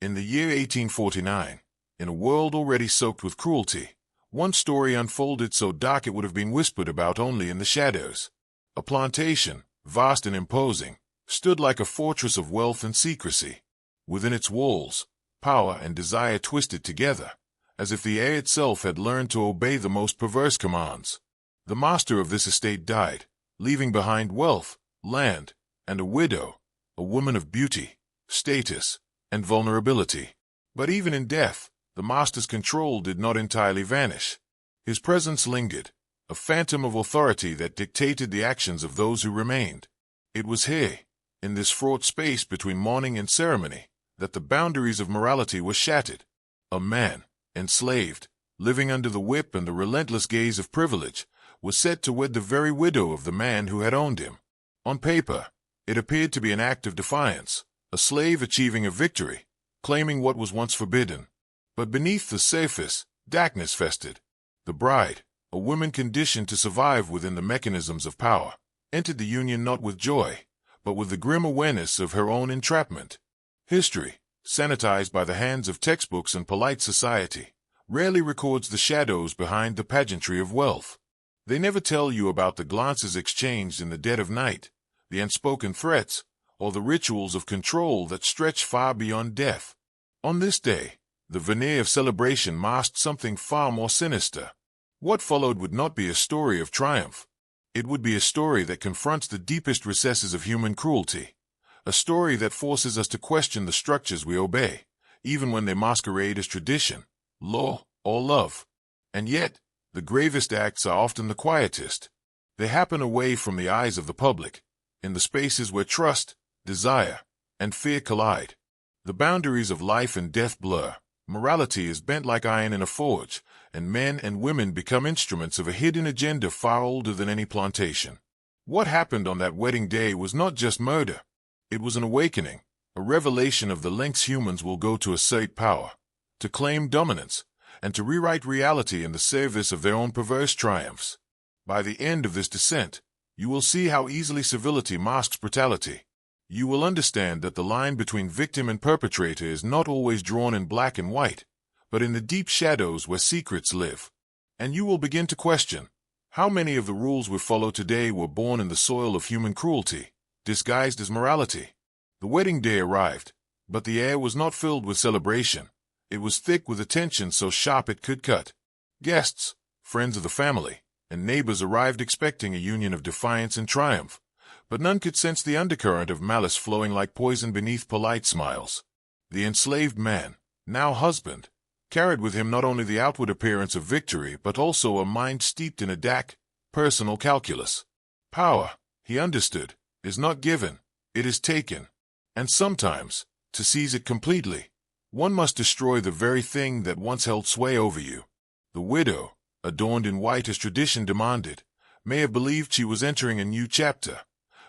In the year 1849, in a world already soaked with cruelty, one story unfolded so dark it would have been whispered about only in the shadows. A plantation, vast and imposing, stood like a fortress of wealth and secrecy. Within its walls, power and desire twisted together, as if the air itself had learned to obey the most perverse commands. The master of this estate died, leaving behind wealth, land, and a widow, a woman of beauty, status, and vulnerability. But even in death, the master's control did not entirely vanish. His presence lingered, a phantom of authority that dictated the actions of those who remained. It was here, in this fraught space between mourning and ceremony, that the boundaries of morality were shattered. A man, enslaved, living under the whip and the relentless gaze of privilege, was set to wed the very widow of the man who had owned him. On paper, it appeared to be an act of defiance, a slave achieving a victory, claiming what was once forbidden. But beneath the surface, darkness festered. The bride, a woman conditioned to survive within the mechanisms of power, entered the union not with joy, but with the grim awareness of her own entrapment. History, sanitized by the hands of textbooks and polite society, rarely records the shadows behind the pageantry of wealth. They never tell you about the glances exchanged in the dead of night, the unspoken threats, or the rituals of control that stretch far beyond death. On this day, the veneer of celebration masked something far more sinister. What followed would not be a story of triumph. It would be a story that confronts the deepest recesses of human cruelty, a story that forces us to question the structures we obey, even when they masquerade as tradition, law, or love. And yet, the gravest acts are often the quietest. They happen away from the eyes of the public, in the spaces where trust, desire, and fear collide. The boundaries of life and death blur. Morality is bent like iron in a forge, and men and women become instruments of a hidden agenda far older than any plantation. What happened on that wedding day was not just murder. It was an awakening, a revelation of the lengths humans will go to assert power, to claim dominance, and to rewrite reality in the service of their own perverse triumphs. By the end of this descent, you will see how easily civility masks brutality. You will understand that the line between victim and perpetrator is not always drawn in black and white, but in the deep shadows where secrets live. And you will begin to question, how many of the rules we follow today were born in the soil of human cruelty, disguised as morality? The wedding day arrived, but the air was not filled with celebration. It was thick with a tension so sharp it could cut. Guests, friends of the family, and neighbors arrived expecting a union of defiance and triumph, but none could sense the undercurrent of malice flowing like poison beneath polite smiles. The enslaved man, now husband, carried with him not only the outward appearance of victory but also a mind steeped in a dark, personal calculus. Power, he understood, is not given, it is taken. And sometimes, to seize it completely, one must destroy the very thing that once held sway over you. The widow, adorned in white as tradition demanded, may have believed she was entering a new chapter,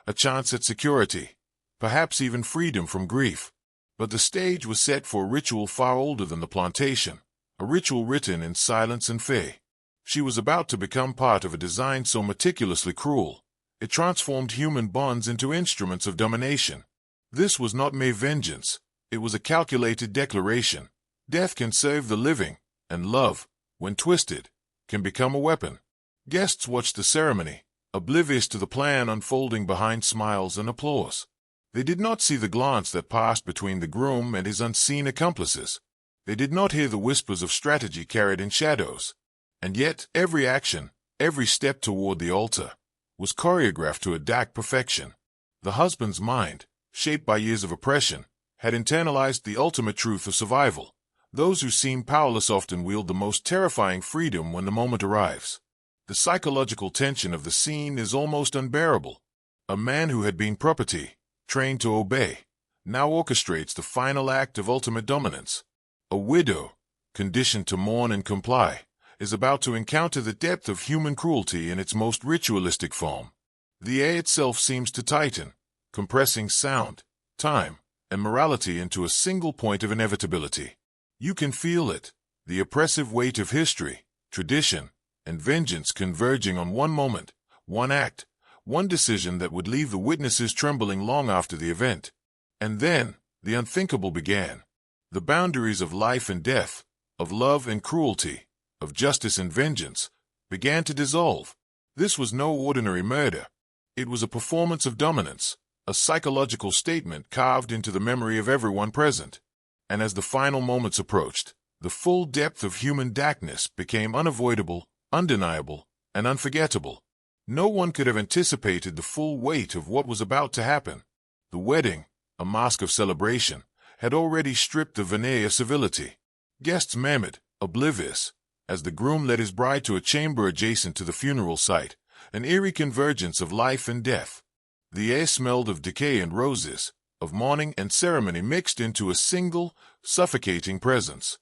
a chance at security, perhaps even freedom from grief. But the stage was set for a ritual far older than the plantation, a ritual written in silence and fear. She was about to become part of a design so meticulously cruel, it transformed human bonds into instruments of domination. This was not mere vengeance, it was a calculated declaration. Death can serve the living, and love, when twisted, can become a weapon. Guests watched the ceremony, oblivious to the plan unfolding behind smiles and applause. They did not see the glance that passed between the groom and his unseen accomplices. They did not hear the whispers of strategy carried in shadows. And yet, every action, every step toward the altar, was choreographed to a dark perfection. The husband's mind, shaped by years of oppression, had internalized the ultimate truth of survival. Those who seem powerless often wield the most terrifying freedom when the moment arrives. The psychological tension of the scene is almost unbearable. A man who had been property, trained to obey, now orchestrates the final act of ultimate dominance. A widow, conditioned to mourn and comply, is about to encounter the depth of human cruelty in its most ritualistic form. The air itself seems to tighten, compressing sound, time, and morality into a single point of inevitability. You can feel it, the oppressive weight of history, tradition, and vengeance converging on one moment, one act, one decision that would leave the witnesses trembling long after the event. And then, the unthinkable began. The boundaries of life and death, of love and cruelty, of justice and vengeance, began to dissolve. This was no ordinary murder. It was a performance of dominance, a psychological statement carved into the memory of everyone present. And as the final moments approached, the full depth of human darkness became unavoidable, undeniable, and unforgettable. No one could have anticipated the full weight of what was about to happen. The wedding, a mask of celebration, had already stripped the veneer of civility. Guests murmured, oblivious, as the groom led his bride to a chamber adjacent to the funeral site, an eerie convergence of life and death. The air smelled of decay and roses, of mourning and ceremony mixed into a single, suffocating presence.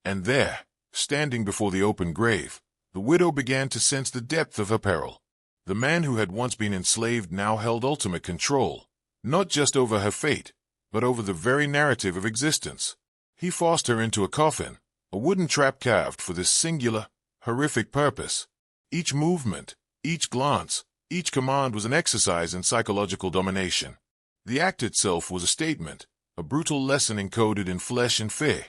And there, standing before the open grave, the widow began to sense the depth of her peril. The man who had once been enslaved now held ultimate control, not just over her fate, but over the very narrative of existence. He forced her into a coffin, a wooden trap carved for this singular, horrific purpose. Each movement, each glance, each command was an exercise in psychological domination. The act itself was a statement, a brutal lesson encoded in flesh and fear.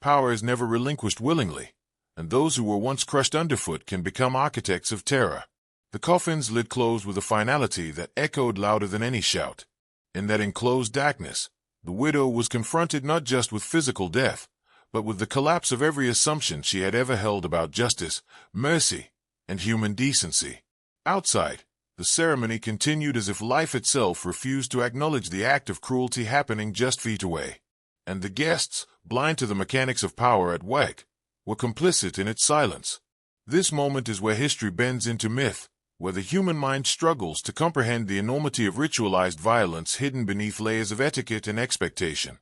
Power is never relinquished willingly, and those who were once crushed underfoot can become architects of terror. The coffin's lid closed with a finality that echoed louder than any shout. In that enclosed darkness, the widow was confronted not just with physical death, but with the collapse of every assumption she had ever held about justice, mercy, and human decency. Outside, the ceremony continued as if life itself refused to acknowledge the act of cruelty happening just feet away. And the guests, blind to the mechanics of power at work, were complicit in its silence. This moment is where history bends into myth, where the human mind struggles to comprehend the enormity of ritualized violence hidden beneath layers of etiquette and expectation.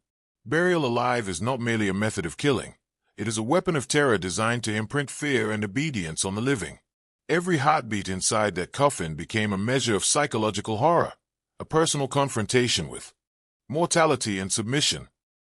Burial alive is not merely a method of killing. It is a weapon of terror designed to imprint fear and obedience on the living. Every heartbeat inside that coffin became a measure of psychological horror, a personal confrontation with mortality and submission.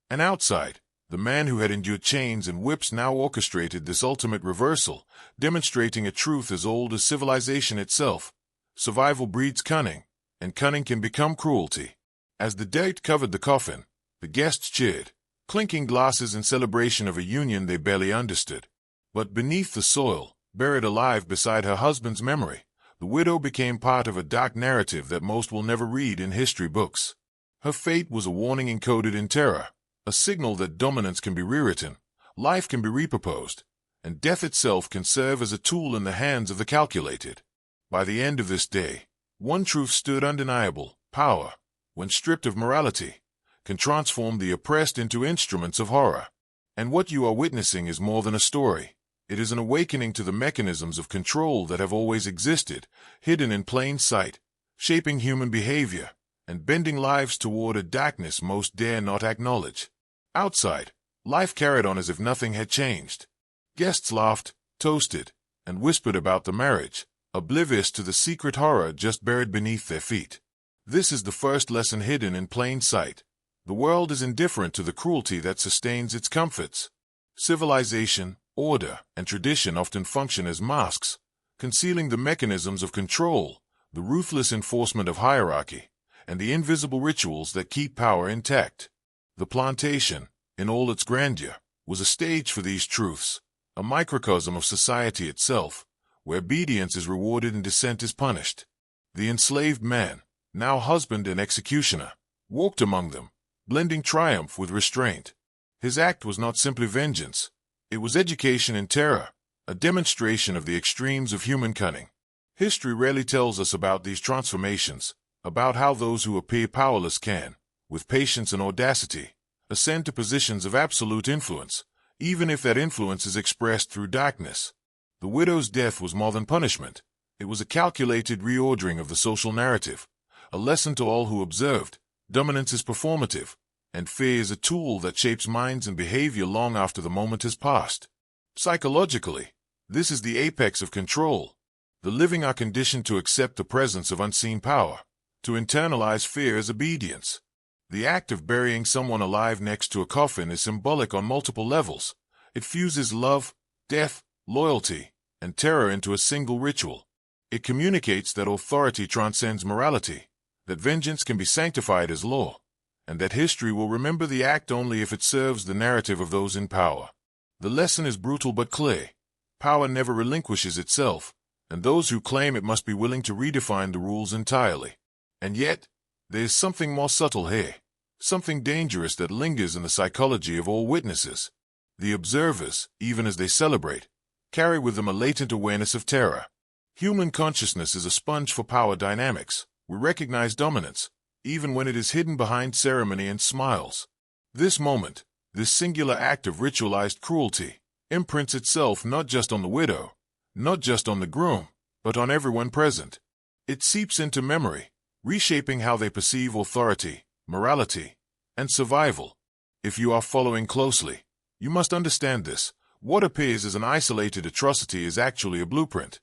And outside, the man who had endured chains and whips now orchestrated this ultimate reversal, demonstrating a truth as old as civilization itself. Survival breeds cunning, and cunning can become cruelty. As the dirt covered the coffin, the guests cheered, clinking glasses in celebration of a union they barely understood. But beneath the soil, buried alive beside her husband's memory, the widow became part of a dark narrative that most will never read in history books. Her fate was a warning encoded in terror, a signal that dominance can be rewritten, life can be reproposed, and death itself can serve as a tool in the hands of the calculated. By the end of this day, one truth stood undeniable: power, when stripped of morality, can transform the oppressed into instruments of horror. And what you are witnessing is more than a story. It is an awakening to the mechanisms of control that have always existed, hidden in plain sight, shaping human behavior, and bending lives toward a darkness most dare not acknowledge. Outside, life carried on as if nothing had changed. Guests laughed, toasted, and whispered about the marriage, oblivious to the secret horror just buried beneath their feet. This is the first lesson hidden in plain sight. The world is indifferent to the cruelty that sustains its comforts. Civilization, order, and tradition often function as masks, concealing the mechanisms of control, the ruthless enforcement of hierarchy, and the invisible rituals that keep power intact. The plantation, in all its grandeur, was a stage for these truths, a microcosm of society itself, where obedience is rewarded and dissent is punished. The enslaved man, now husband and executioner, walked among them, blending triumph with restraint. His act was not simply vengeance. It was education in terror, a demonstration of the extremes of human cunning. History rarely tells us about these transformations, about how those who appear powerless can, with patience and audacity, ascend to positions of absolute influence, even if that influence is expressed through darkness. The widow's death was more than punishment. It was a calculated reordering of the social narrative, a lesson to all who observed. Dominance is performative, and fear is a tool that shapes minds and behavior long after the moment has passed. Psychologically, this is the apex of control. The living are conditioned to accept the presence of unseen power, to internalize fear as obedience. The act of burying someone alive next to a coffin is symbolic on multiple levels. It fuses love, death, loyalty, and terror into a single ritual. It communicates that authority transcends morality, that vengeance can be sanctified as law, and that history will remember the act only if it serves the narrative of those in power. The lesson is brutal but clear. Power never relinquishes itself, and those who claim it must be willing to redefine the rules entirely. And yet, there is something more subtle here, something dangerous that lingers in the psychology of all witnesses. The observers, even as they celebrate, carry with them a latent awareness of terror. Human consciousness is a sponge for power dynamics. We recognize dominance, even when it is hidden behind ceremony and smiles. This moment, this singular act of ritualized cruelty, imprints itself not just on the widow, not just on the groom, but on everyone present. It seeps into memory, reshaping how they perceive authority, morality, and survival. If you are following closely, you must understand this. What appears as an isolated atrocity is actually a blueprint.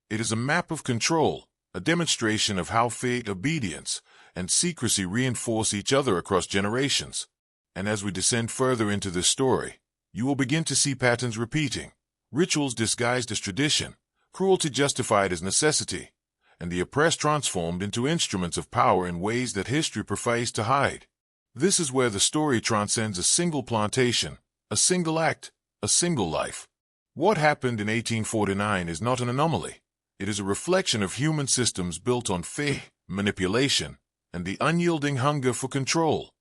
It is a map of control, a demonstration of how fear, obedience, and secrecy reinforce each other across generations. And as we descend further into this story, you will begin to see patterns repeating, rituals disguised as tradition, cruelty justified as necessity, and the oppressed transformed into instruments of power in ways that history prefers to hide. This is where the story transcends a single plantation, a single act, a single life. What happened in 1849 is not an anomaly. It is a reflection of human systems built on fear, manipulation, and the unyielding hunger for control.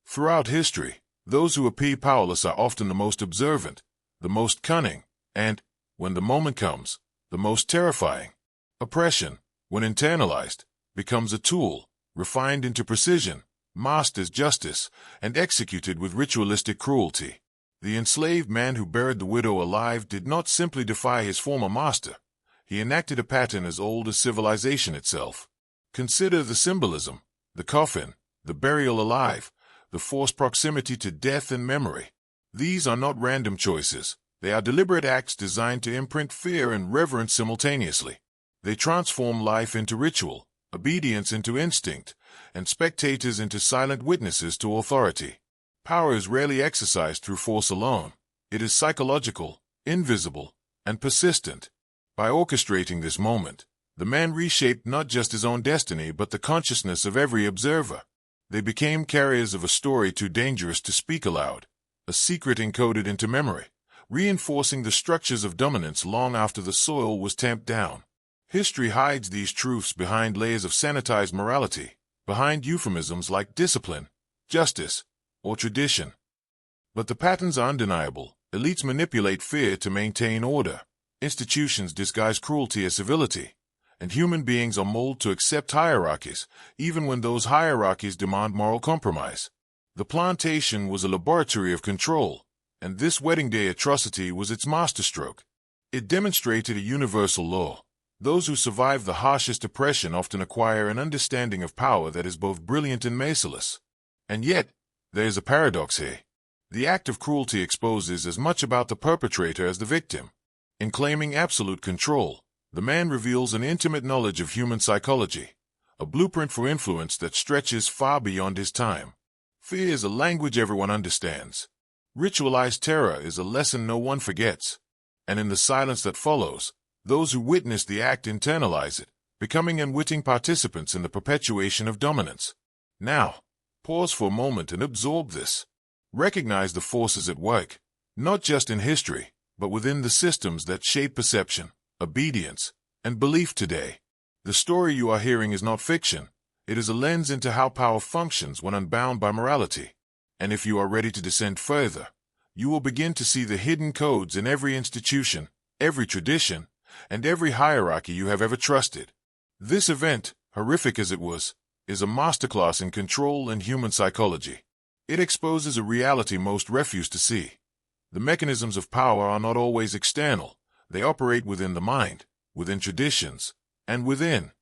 Throughout history, those who appear powerless are often the most observant, the most cunning, and, when the moment comes, the most terrifying. Oppression, when internalized, becomes a tool, refined into precision, masked as justice, and executed with ritualistic cruelty. The enslaved man who buried the widow alive did not simply defy his former master. He enacted a pattern as old as civilization itself. Consider the symbolism, the coffin, the burial alive, the forced proximity to death and memory. These are not random choices. They are deliberate acts designed to imprint fear and reverence simultaneously. They transform life into ritual, obedience into instinct, and spectators into silent witnesses to authority. Power is rarely exercised through force alone. It is psychological, invisible, and persistent. By orchestrating this moment, the man reshaped not just his own destiny but the consciousness of every observer. They became carriers of a story too dangerous to speak aloud, a secret encoded into memory, reinforcing the structures of dominance long after the soil was tamped down. History hides these truths behind layers of sanitized morality, behind euphemisms like discipline, justice, or tradition. But the patterns are undeniable. Elites manipulate fear to maintain order. Institutions disguise cruelty as civility. And human beings are molded to accept hierarchies, even when those hierarchies demand moral compromise. The plantation was a laboratory of control, and this wedding day atrocity was its masterstroke. It demonstrated a universal law. Those who survive the harshest oppression often acquire an understanding of power that is both brilliant and merciless. And yet, there is a paradox here. The act of cruelty exposes as much about the perpetrator as the victim. In claiming absolute control, the man reveals an intimate knowledge of human psychology, a blueprint for influence that stretches far beyond his time. Fear is a language everyone understands. Ritualized terror is a lesson no one forgets. And in the silence that follows, those who witness the act internalize it, becoming unwitting participants in the perpetuation of dominance. Now, pause for a moment and absorb this. Recognize the forces at work, not just in history, but within the systems that shape perception, obedience, and belief today. The story you are hearing is not fiction. It is a lens into how power functions when unbound by morality. And if you are ready to descend further, you will begin to see the hidden codes in every institution, every tradition, and every hierarchy you have ever trusted. This event, horrific as it was, is a masterclass in control and human psychology. It exposes a reality most refuse to see. The mechanisms of power are not always external. They operate within the mind, within traditions, and within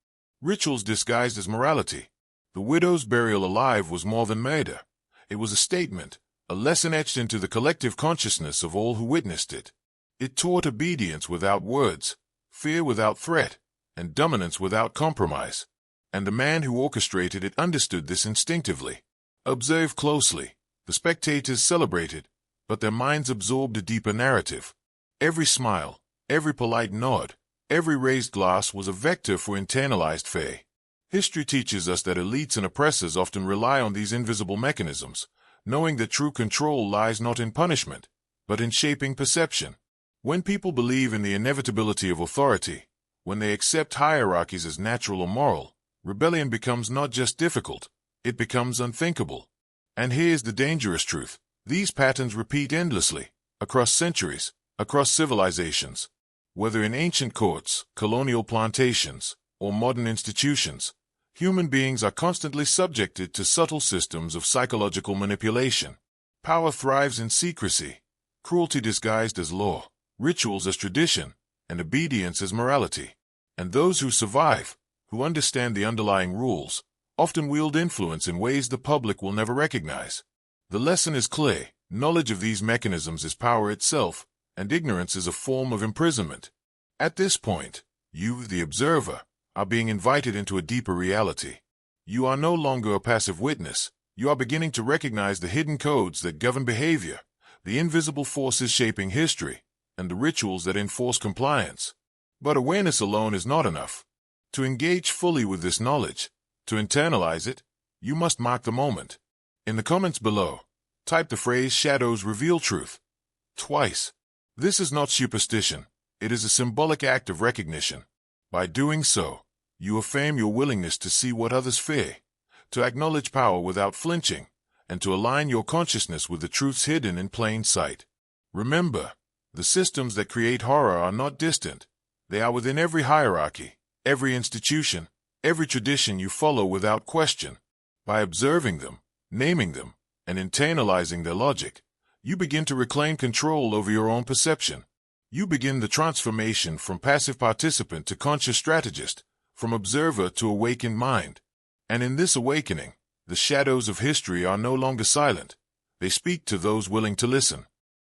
rituals disguised as morality. The widow's burial alive was more than murder. It was a statement, a lesson etched into the collective consciousness of all who witnessed it. It taught obedience without words, fear without threat, and dominance without compromise. And the man who orchestrated it understood this instinctively. Observe closely. The spectators celebrated, but their minds absorbed a deeper narrative. Every smile, every polite nod, every raised glass was a vector for internalized fear. History teaches us that elites and oppressors often rely on these invisible mechanisms, knowing that true control lies not in punishment, but in shaping perception. When people believe in the inevitability of authority, when they accept hierarchies as natural or moral, rebellion becomes not just difficult, it becomes unthinkable. And here's the dangerous truth. These patterns repeat endlessly, across centuries, across civilizations. Whether in ancient courts, colonial plantations, or modern institutions, human beings are constantly subjected to subtle systems of psychological manipulation. Power thrives in secrecy, cruelty disguised as law, rituals as tradition, and obedience as morality. And those who survive, who understand the underlying rules, often wield influence in ways the public will never recognize. The lesson is clear. Knowledge of these mechanisms is power itself, and ignorance is a form of imprisonment. At this point, you, the observer, are being invited into a deeper reality. You are no longer a passive witness. You are beginning to recognize the hidden codes that govern behavior, the invisible forces shaping history, and the rituals that enforce compliance. But awareness alone is not enough. To engage fully with this knowledge, to internalize it, you must mark the moment. In the comments below, type the phrase "shadows reveal truth" twice. This is not superstition. It is a symbolic act of recognition. By doing so, you affirm your willingness to see what others fear, to acknowledge power without flinching, and to align your consciousness with the truths hidden in plain sight. Remember, the systems that create horror are not distant. They are within every hierarchy, every institution, every tradition you follow without question. By observing them, naming them, and internalizing their logic, you begin to reclaim control over your own perception. You begin the transformation from passive participant to conscious strategist, from observer to awakened mind. And in this awakening, the shadows of history are no longer silent. They speak to those willing to listen.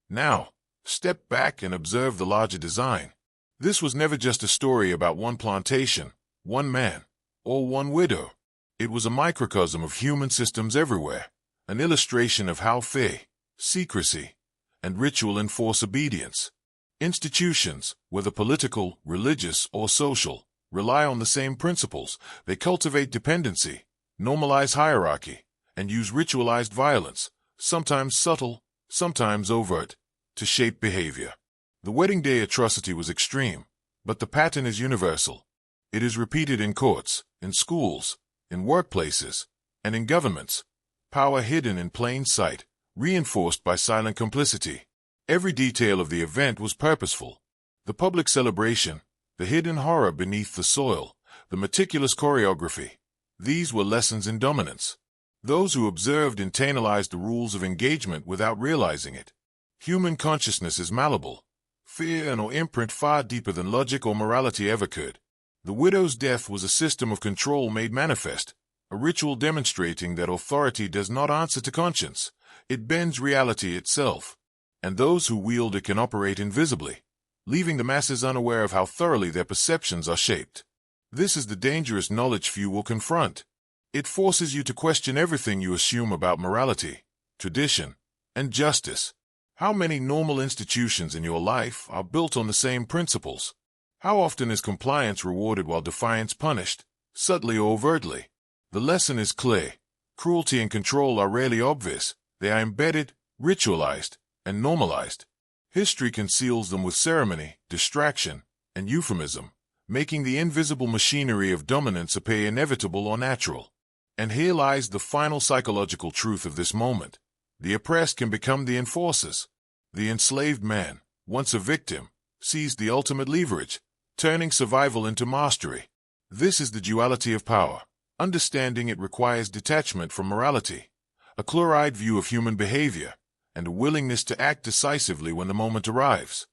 Now, step back and observe the larger design. This was never just a story about one plantation, one man, or one widow. It was a microcosm of human systems everywhere, an illustration of how fear, secrecy, and ritual enforce obedience. Institutions, whether political, religious, or social, rely on the same principles. They cultivate dependency, normalize hierarchy, and use ritualized violence, sometimes subtle, sometimes overt, to shape behavior. The wedding day atrocity was extreme, but the pattern is universal. It is repeated in courts, in schools, in workplaces, and in governments. Power hidden in plain sight, reinforced by silent complicity. Every detail of the event was purposeful. The public celebration, the hidden horror beneath the soil, the meticulous choreography. These were lessons in dominance. Those who observed internalized the rules of engagement without realizing it. Human consciousness is malleable. Fear and or imprint far deeper than logic or morality ever could. The widow's death was a system of control made manifest, a ritual demonstrating that authority does not answer to conscience. It bends reality itself. And those who wield it can operate invisibly, leaving the masses unaware of how thoroughly their perceptions are shaped. This is the dangerous knowledge few will confront. It forces you to question everything you assume about morality, tradition, and justice. How many normal institutions in your life are built on the same principles? How often is compliance rewarded while defiance punished, subtly or overtly? The lesson is clear. Cruelty and control are rarely obvious. They are embedded, ritualized, and normalized. History conceals them with ceremony, distraction, and euphemism, making the invisible machinery of dominance appear inevitable or natural. And here lies the final psychological truth of this moment. The oppressed can become the enforcers. The enslaved man, once a victim, sees the ultimate leverage, turning survival into mastery. This is the duality of power. Understanding it requires detachment from morality, a clear-eyed view of human behavior, and a willingness to act decisively when the moment arrives.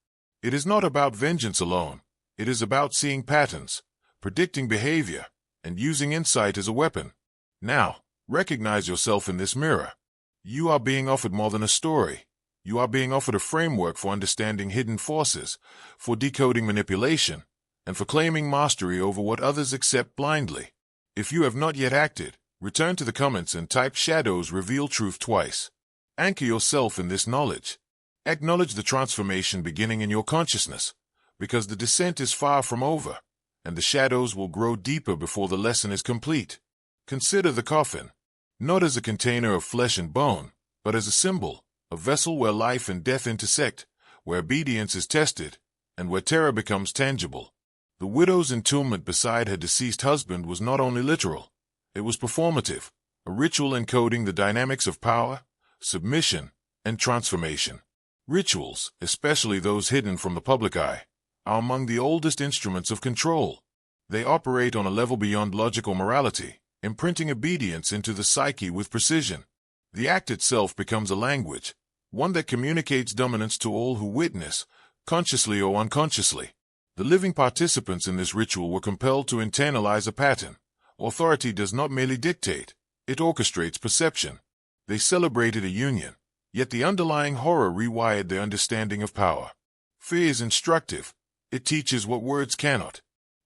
It is not about vengeance alone. It is about seeing patterns, predicting behavior, and using insight as a weapon. Now, recognize yourself in this mirror. You are being offered more than a story. You are being offered a framework for understanding hidden forces, for decoding manipulation, and for claiming mastery over what others accept blindly. If you have not yet acted, return to the comments and type "shadows reveal truth" twice. Anchor yourself in this knowledge. Acknowledge the transformation beginning in your consciousness, because the descent is far from over, and the shadows will grow deeper before the lesson is complete. Consider the coffin, not as a container of flesh and bone, but as a symbol, a vessel where life and death intersect, where obedience is tested, and where terror becomes tangible. The widow's entombment beside her deceased husband was not only literal, it was performative, a ritual encoding the dynamics of power, submission, and transformation. Rituals, especially those hidden from the public eye, are among the oldest instruments of control. They operate on a level beyond logical morality, imprinting obedience into the psyche with precision. The act itself becomes a language, one that communicates dominance to all who witness, consciously or unconsciously. The living participants in this ritual were compelled to internalize a pattern. Authority does not merely dictate, it orchestrates perception. They celebrated a union, yet the underlying horror rewired their understanding of power. Fear is instructive. It teaches what words cannot.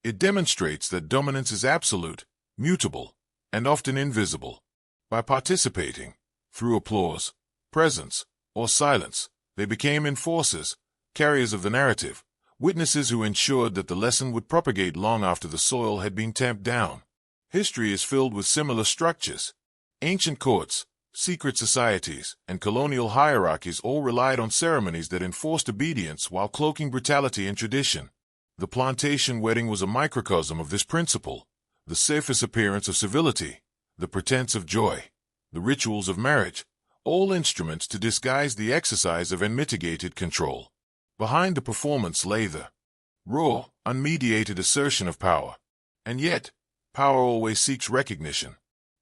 It demonstrates that dominance is absolute, mutable, and often invisible. By participating, through applause, presence, or silence, they became enforcers, carriers of the narrative, witnesses who ensured that the lesson would propagate long after the soil had been tamped down. History is filled with similar structures. Ancient courts, secret societies, and colonial hierarchies all relied on ceremonies that enforced obedience while cloaking brutality in tradition. The plantation wedding was a microcosm of this principle. The surface appearance of civility, the pretense of joy, the rituals of marriage, all instruments to disguise the exercise of unmitigated control. Behind the performance lay the raw, unmediated assertion of power. And yet, power always seeks recognition.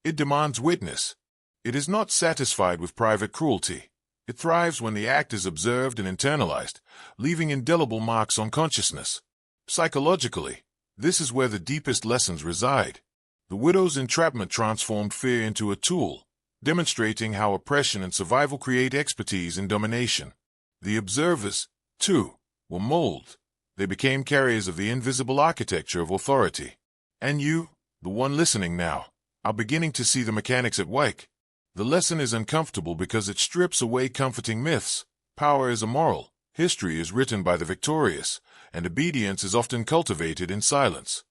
It demands witness. It is not satisfied with private cruelty. It thrives when the act is observed and internalized, leaving indelible marks on consciousness. Psychologically, this is where the deepest lessons reside. The widow's entrapment transformed fear into a tool, demonstrating how oppression and survival create expertise in domination. The observers, too, were molded. They became carriers of the invisible architecture of authority. And you, the one listening now, are beginning to see the mechanics at work. The lesson is uncomfortable because it strips away comforting myths. Power is immoral, history is written by the victorious, and obedience is often cultivated in silence.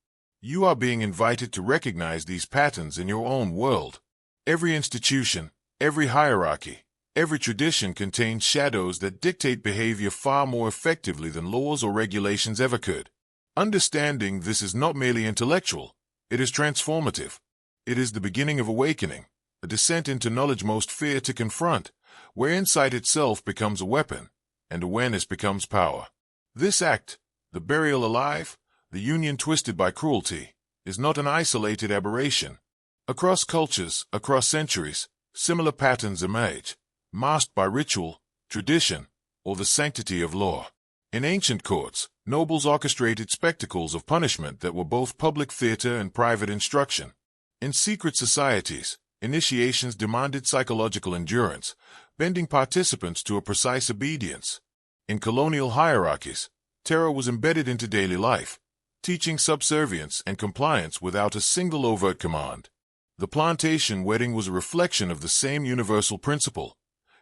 You are being invited to recognize these patterns in your own world. Every institution, every hierarchy, every tradition contains shadows that dictate behavior far more effectively than laws or regulations ever could. Understanding this is not merely intellectual, it is transformative. It is the beginning of awakening, a descent into knowledge most fear to confront, where insight itself becomes a weapon, and awareness becomes power. This act, the burial alive, the union twisted by cruelty, is not an isolated aberration. Across cultures, across centuries, similar patterns emerge, masked by ritual, tradition, or the sanctity of law. In ancient courts, nobles orchestrated spectacles of punishment that were both public theater and private instruction. In secret societies, initiations demanded psychological endurance, bending participants to a precise obedience. In colonial hierarchies, terror was embedded into daily life, teaching subservience and compliance without a single overt command. The plantation wedding was a reflection of the same universal principle.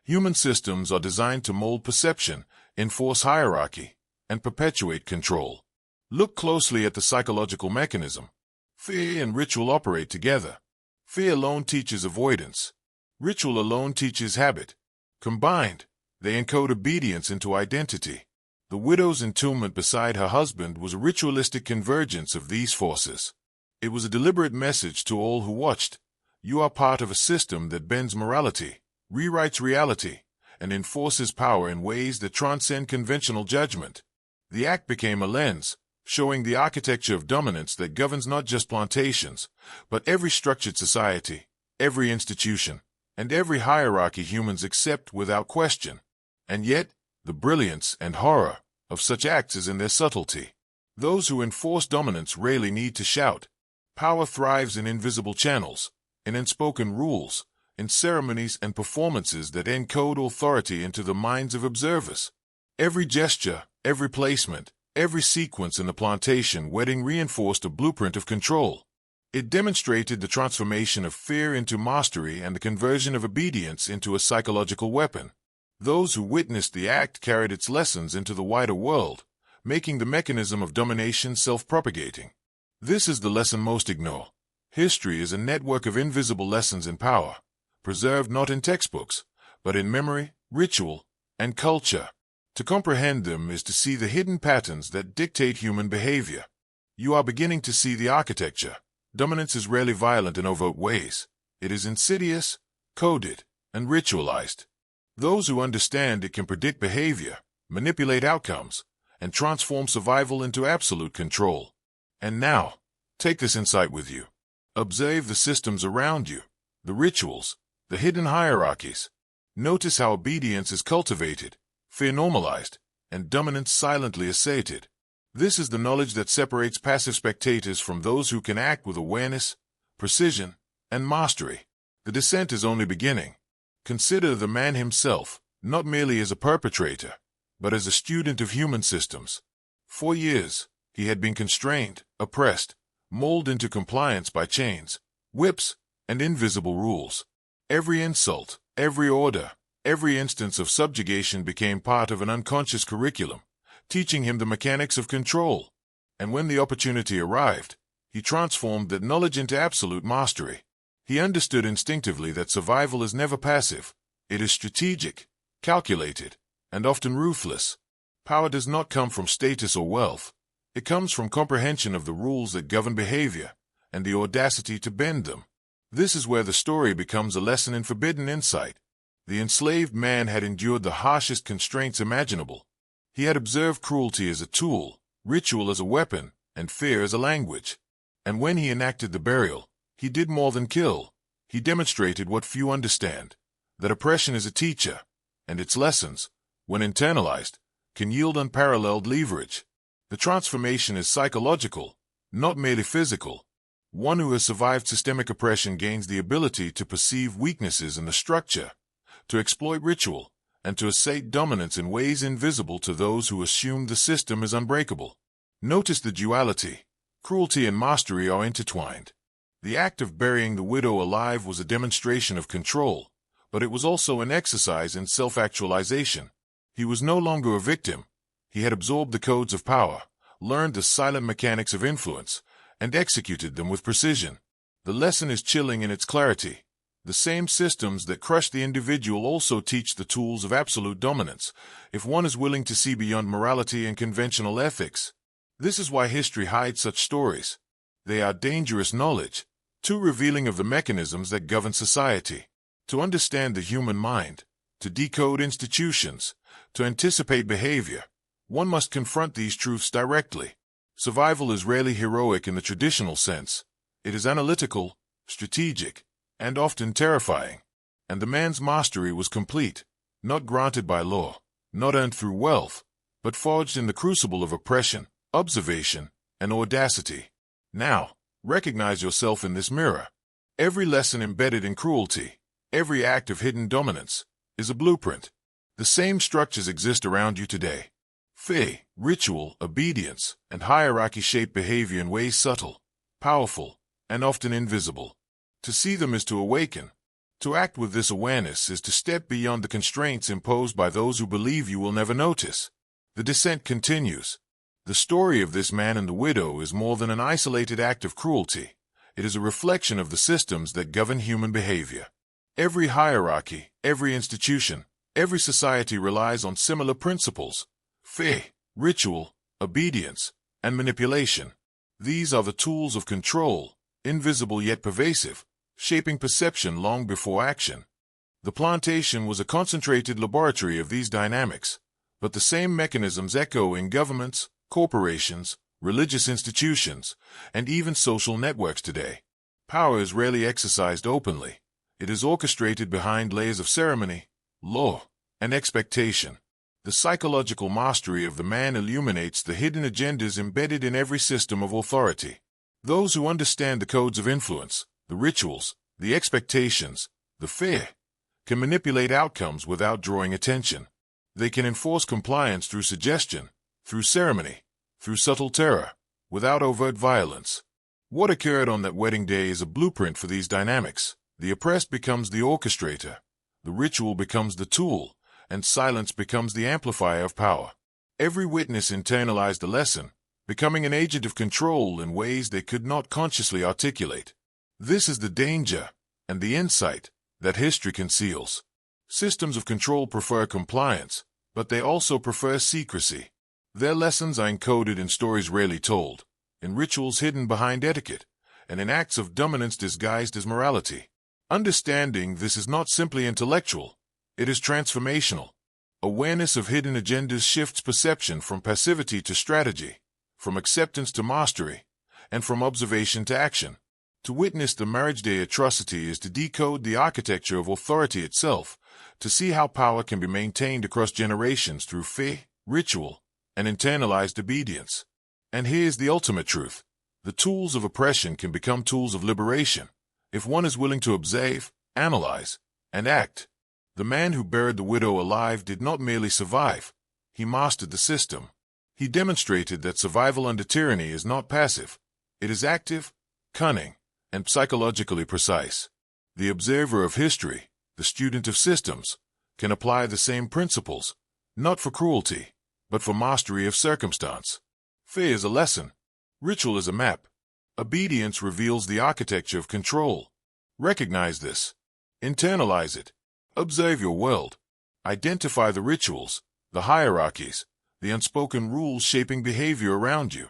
Human systems are designed to mold perception, enforce hierarchy, and perpetuate control. Look closely at the psychological mechanism. Fear and ritual operate together. Fear alone teaches avoidance. Ritual alone teaches habit. Combined, they encode obedience into identity. The widow's entombment beside her husband was a ritualistic convergence of these forces. It was a deliberate message to all who watched. You are part of a system that bends morality, rewrites reality, and enforces power in ways that transcend conventional judgment. The act became a lens, showing the architecture of dominance that governs not just plantations, but every structured society, every institution, and every hierarchy humans accept without question. And yet, the brilliance and horror of such acts is in their subtlety. Those who enforce dominance rarely need to shout. Power thrives in invisible channels, in unspoken rules, in ceremonies and performances that encode authority into the minds of observers. Every gesture, every placement, every sequence in the plantation wedding reinforced a blueprint of control. It demonstrated the transformation of fear into mastery and the conversion of obedience into a psychological weapon. Those who witnessed the act carried its lessons into the wider world, making the mechanism of domination self-propagating. This is the lesson most ignore. History is a network of invisible lessons in power, preserved not in textbooks, but in memory, ritual, and culture. To comprehend them is to see the hidden patterns that dictate human behavior. You are beginning to see the architecture. Dominance is rarely violent in overt ways. It is insidious, coded, and ritualized. Those who understand it can predict behavior, manipulate outcomes, and transform survival into absolute control. And now, take this insight with you. Observe the systems around you, the rituals, the hidden hierarchies. Notice how obedience is cultivated, fear normalized, and dominance silently asserted. This is the knowledge that separates passive spectators from those who can act with awareness, precision, and mastery. The descent is only beginning. Consider the man himself, not merely as a perpetrator, but as a student of human systems. For years, he had been constrained, oppressed, molded into compliance by chains, whips, and invisible rules. Every insult, every order, every instance of subjugation became part of an unconscious curriculum, teaching him the mechanics of control. And when the opportunity arrived, he transformed that knowledge into absolute mastery. He understood instinctively that survival is never passive. It is strategic, calculated, and often ruthless. Power does not come from status or wealth. It comes from comprehension of the rules that govern behavior, and the audacity to bend them. This is where the story becomes a lesson in forbidden insight. The enslaved man had endured the harshest constraints imaginable. He had observed cruelty as a tool, ritual as a weapon, and fear as a language. And when he enacted the burial, he did more than kill. He demonstrated what few understand, that oppression is a teacher, and its lessons, when internalized, can yield unparalleled leverage. The transformation is psychological, not merely physical. One who has survived systemic oppression gains the ability to perceive weaknesses in the structure, to exploit ritual, and to assert dominance in ways invisible to those who assume the system is unbreakable. Notice the duality. Cruelty and mastery are intertwined. The act of burying the widow alive was a demonstration of control, but it was also an exercise in self-actualization. He was no longer a victim. He had absorbed the codes of power, learned the silent mechanics of influence, and executed them with precision. The lesson is chilling in its clarity. The same systems that crush the individual also teach the tools of absolute dominance, if one is willing to see beyond morality and conventional ethics. This is why history hides such stories. They are dangerous knowledge, too revealing of the mechanisms that govern society. To understand the human mind, to decode institutions, to anticipate behavior, one must confront these truths directly. Survival is rarely heroic in the traditional sense. It is analytical, strategic, and often terrifying. And the man's mastery was complete, not granted by law, not earned through wealth, but forged in the crucible of oppression, observation, and audacity. Now, recognize yourself in this mirror. Every lesson embedded in cruelty, every act of hidden dominance, is a blueprint. The same structures exist around you today. Fear, ritual, obedience, and hierarchy shape behavior in ways subtle, powerful, and often invisible. To see them is to awaken. To act with this awareness is to step beyond the constraints imposed by those who believe you will never notice. The descent continues. The story of this man and the widow is more than an isolated act of cruelty. It is a reflection of the systems that govern human behavior. Every hierarchy, every institution, every society relies on similar principles: fear, ritual, obedience, and manipulation. These are the tools of control, invisible yet pervasive, shaping perception long before action. The plantation was a concentrated laboratory of these dynamics, but the same mechanisms echo in governments, corporations, religious institutions, and even social networks today. Power is rarely exercised openly. It is orchestrated behind layers of ceremony, law, and expectation. The psychological mastery of the man illuminates the hidden agendas embedded in every system of authority. Those who understand the codes of influence, the rituals, the expectations, the fear, can manipulate outcomes without drawing attention. They can enforce compliance through suggestion, through ceremony, through subtle terror, without overt violence. What occurred on that wedding day is a blueprint for these dynamics. The oppressed becomes the orchestrator, the ritual becomes the tool, and silence becomes the amplifier of power. Every witness internalized the lesson, becoming an agent of control in ways they could not consciously articulate. This is the danger and the insight that history conceals. Systems of control prefer compliance, but they also prefer secrecy. Their lessons are encoded in stories rarely told, in rituals hidden behind etiquette, and in acts of dominance disguised as morality. Understanding this is not simply intellectual, it is transformational. Awareness of hidden agendas shifts perception from passivity to strategy, from acceptance to mastery, and from observation to action. To witness the marriage day atrocity is to decode the architecture of authority itself, to see how power can be maintained across generations through fear, ritual, and internalized obedience. And here's the ultimate truth. The tools of oppression can become tools of liberation, if one is willing to observe, analyze, and act. The man who buried the widow alive did not merely survive, he mastered the system. He demonstrated that survival under tyranny is not passive, it is active, cunning, and psychologically precise. The observer of history, the student of systems, can apply the same principles, not for cruelty, but for mastery of circumstance. Fear is a lesson. Ritual is a map. Obedience reveals the architecture of control. Recognize this. Internalize it. Observe your world. Identify the rituals, the hierarchies, the unspoken rules shaping behavior around you.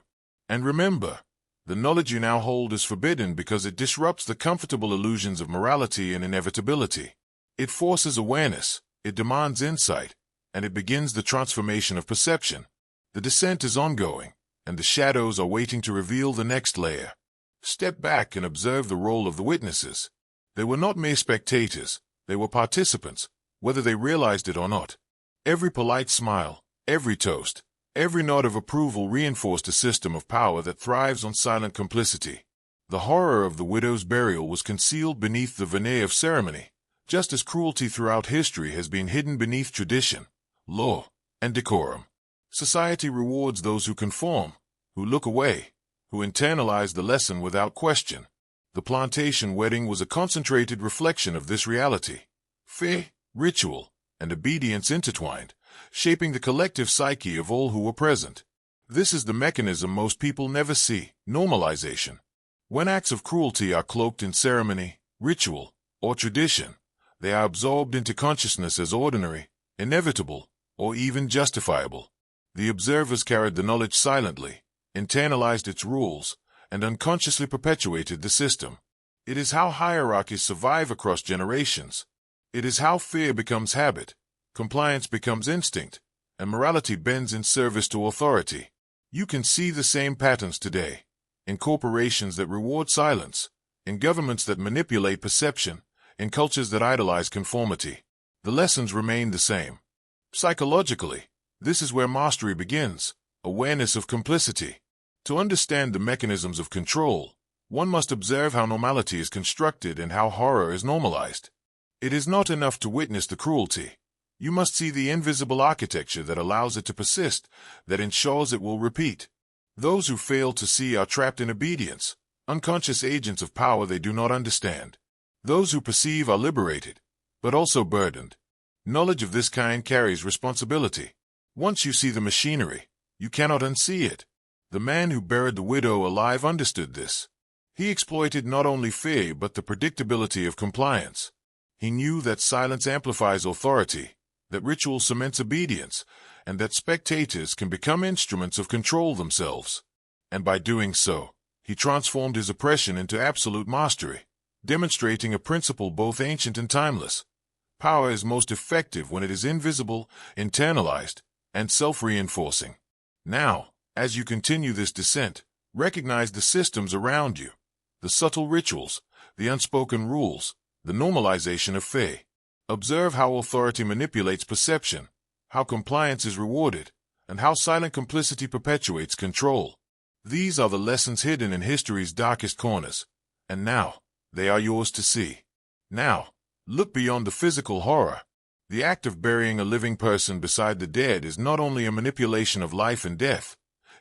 And remember, the knowledge you now hold is forbidden because it disrupts the comfortable illusions of morality and inevitability. It forces awareness, it demands insight, and it begins the transformation of perception. The descent is ongoing, and the shadows are waiting to reveal the next layer. Step back and observe the role of the witnesses. They were not mere spectators, they were participants, whether they realized it or not. Every polite smile, every toast, every nod of approval reinforced a system of power that thrives on silent complicity. The horror of the widow's burial was concealed beneath the veneer of ceremony, just as cruelty throughout history has been hidden beneath tradition, law, and decorum. Society rewards those who conform, who look away, who internalize the lesson without question. The plantation wedding was a concentrated reflection of this reality. Fear, ritual, and obedience intertwined, shaping the collective psyche of all who were present. This is the mechanism most people never see: normalization. When acts of cruelty are cloaked in ceremony, ritual, or tradition, they are absorbed into consciousness as ordinary, inevitable, or even justifiable. The observers carried the knowledge silently, internalized its rules, and unconsciously perpetuated the system. It is how hierarchies survive across generations. It is how fear becomes habit, compliance becomes instinct, and morality bends in service to authority. You can see the same patterns today, in corporations that reward silence, in governments that manipulate perception, in cultures that idolize conformity. The lessons remain the same. Psychologically, this is where mastery begins: awareness of complicity. To understand the mechanisms of control, one must observe how normality is constructed and how horror is normalized. It is not enough to witness the cruelty. You must see the invisible architecture that allows it to persist, that ensures it will repeat. Those who fail to see are trapped in obedience, unconscious agents of power they do not understand. Those who perceive are liberated, but also burdened. Knowledge of this kind carries responsibility. Once you see the machinery, you cannot unsee it. The man who buried the widow alive understood this. He exploited not only fear but the predictability of compliance. He knew that silence amplifies authority, that ritual cements obedience, and that spectators can become instruments of control themselves. And by doing so, he transformed his oppression into absolute mastery, demonstrating a principle both ancient and timeless. Power is most effective when it is invisible, internalized, and self-reinforcing. Now, as you continue this descent, recognize the systems around you, the subtle rituals, the unspoken rules, the normalization of fear. Observe how authority manipulates perception, how compliance is rewarded, and how silent complicity perpetuates control. These are the lessons hidden in history's darkest corners, and now, they are yours to see. Now, look beyond the physical horror. The act of burying a living person beside the dead is not only a manipulation of life and death,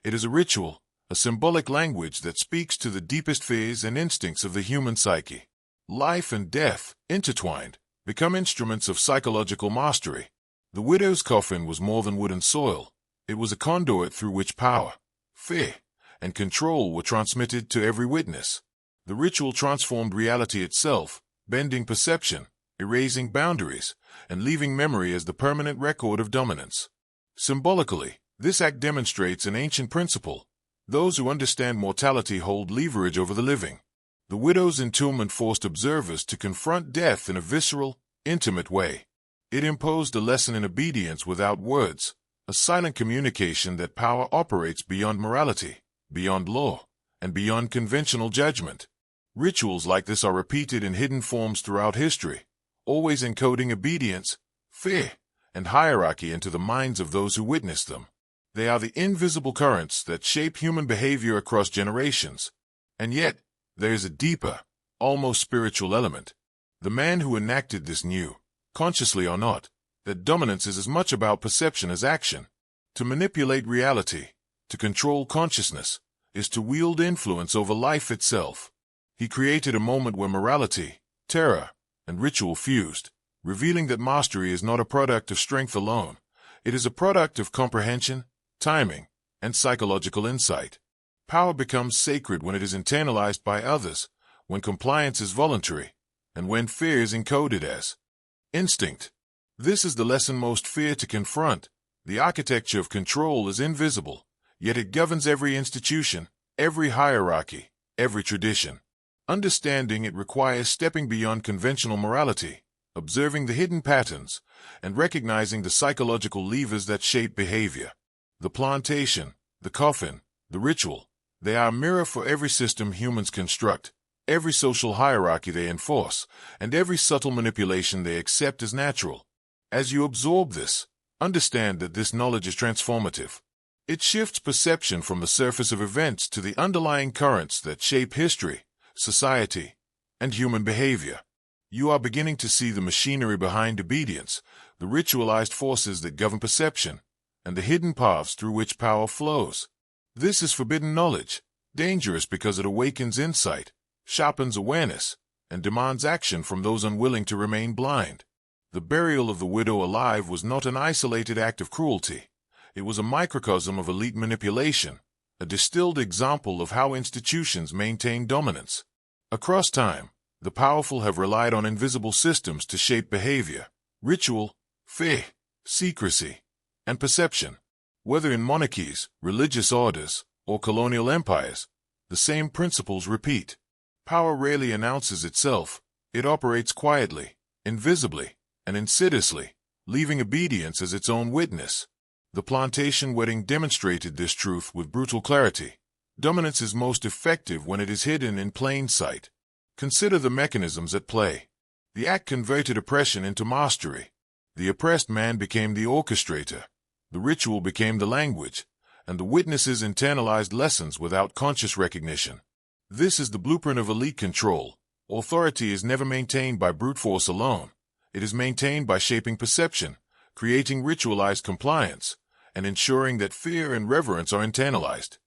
it is a ritual, a symbolic language that speaks to the deepest fears and instincts of the human psyche. Life and death, intertwined, become instruments of psychological mastery. The widow's coffin was more than wood and soil. It was a conduit through which power, fear, and control were transmitted to every witness. The ritual transformed reality itself, bending perception, erasing boundaries, and leaving memory as the permanent record of dominance. Symbolically, this act demonstrates an ancient principle. Those who understand mortality hold leverage over the living. The widow's entombment forced observers to confront death in a visceral, intimate way. It imposed a lesson in obedience without words, a silent communication that power operates beyond morality, beyond law, and beyond conventional judgment. Rituals like this are repeated in hidden forms throughout history, always encoding obedience, fear, and hierarchy into the minds of those who witness them. They are the invisible currents that shape human behavior across generations. And yet, there is a deeper, almost spiritual element. The man who enacted this knew, consciously or not, that dominance is as much about perception as action. To manipulate reality, to control consciousness, is to wield influence over life itself. He created a moment where morality, terror, and ritual fused, revealing that mastery is not a product of strength alone. It is a product of comprehension, timing, and psychological insight. Power becomes sacred when it is internalized by others, when compliance is voluntary, and when fear is encoded as instinct. This is the lesson most fear to confront. The architecture of control is invisible, yet it governs every institution, every hierarchy, every tradition. Understanding it requires stepping beyond conventional morality, observing the hidden patterns, and recognizing the psychological levers that shape behavior. The plantation, the coffin, the ritual, they are a mirror for every system humans construct, every social hierarchy they enforce, and every subtle manipulation they accept as natural. As you absorb this, understand that this knowledge is transformative. It shifts perception from the surface of events to the underlying currents that shape history, society, and human behavior. You are beginning to see the machinery behind obedience, the ritualized forces that govern perception, and the hidden paths through which power flows. This is forbidden knowledge, dangerous because it awakens insight, sharpens awareness, and demands action from those unwilling to remain blind. The burial of the widow alive was not an isolated act of cruelty. It was a microcosm of elite manipulation, a distilled example of how institutions maintain dominance. Across time, the powerful have relied on invisible systems to shape behavior, ritual, fear, secrecy, and perception. Whether in monarchies, religious orders, or colonial empires, the same principles repeat. Power rarely announces itself. It operates quietly, invisibly, and insidiously, leaving obedience as its own witness. The plantation wedding demonstrated this truth with brutal clarity. Dominance is most effective when it is hidden in plain sight. Consider the mechanisms at play. The act converted oppression into mastery. The oppressed man became the orchestrator. The ritual became the language, and the witnesses internalized lessons without conscious recognition. This is the blueprint of elite control. Authority is never maintained by brute force alone. It is maintained by shaping perception, creating ritualized compliance, and ensuring that fear and reverence are internalized.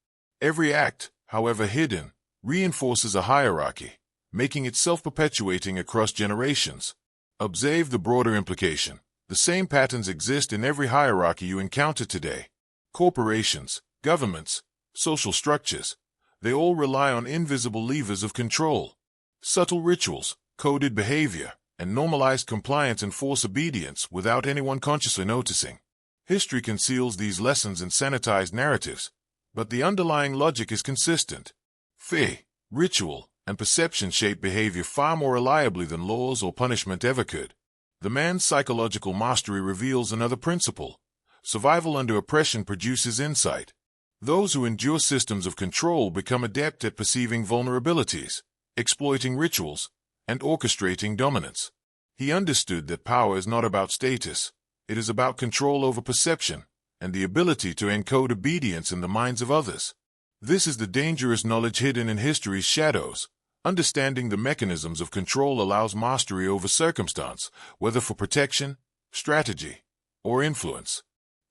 Every act, however hidden, reinforces a hierarchy, making it self-perpetuating across generations. Observe the broader implication. The same patterns exist in every hierarchy you encounter today. Corporations, governments, social structures, they all rely on invisible levers of control. Subtle rituals, coded behavior, and normalized compliance enforce obedience without anyone consciously noticing. History conceals these lessons in sanitized narratives, but the underlying logic is consistent. Fear, ritual, and perception shape behavior far more reliably than laws or punishment ever could. The man's psychological mastery reveals another principle. Survival under oppression produces insight. Those who endure systems of control become adept at perceiving vulnerabilities, exploiting rituals, and orchestrating dominance. He understood that power is not about status. It is about control over perception, and the ability to encode obedience in the minds of others. This is the dangerous knowledge hidden in history's shadows. Understanding the mechanisms of control allows mastery over circumstance, whether for protection, strategy, or influence.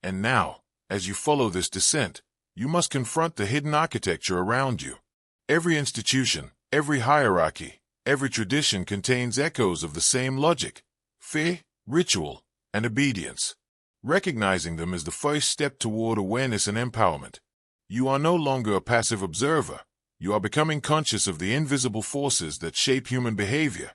And now, as you follow this descent, you must confront the hidden architecture around you. Every institution, every hierarchy, every tradition contains echoes of the same logic: fear, ritual, and obedience. Recognizing them is the first step toward awareness and empowerment. You are no longer a passive observer. You are becoming conscious of the invisible forces that shape human behavior,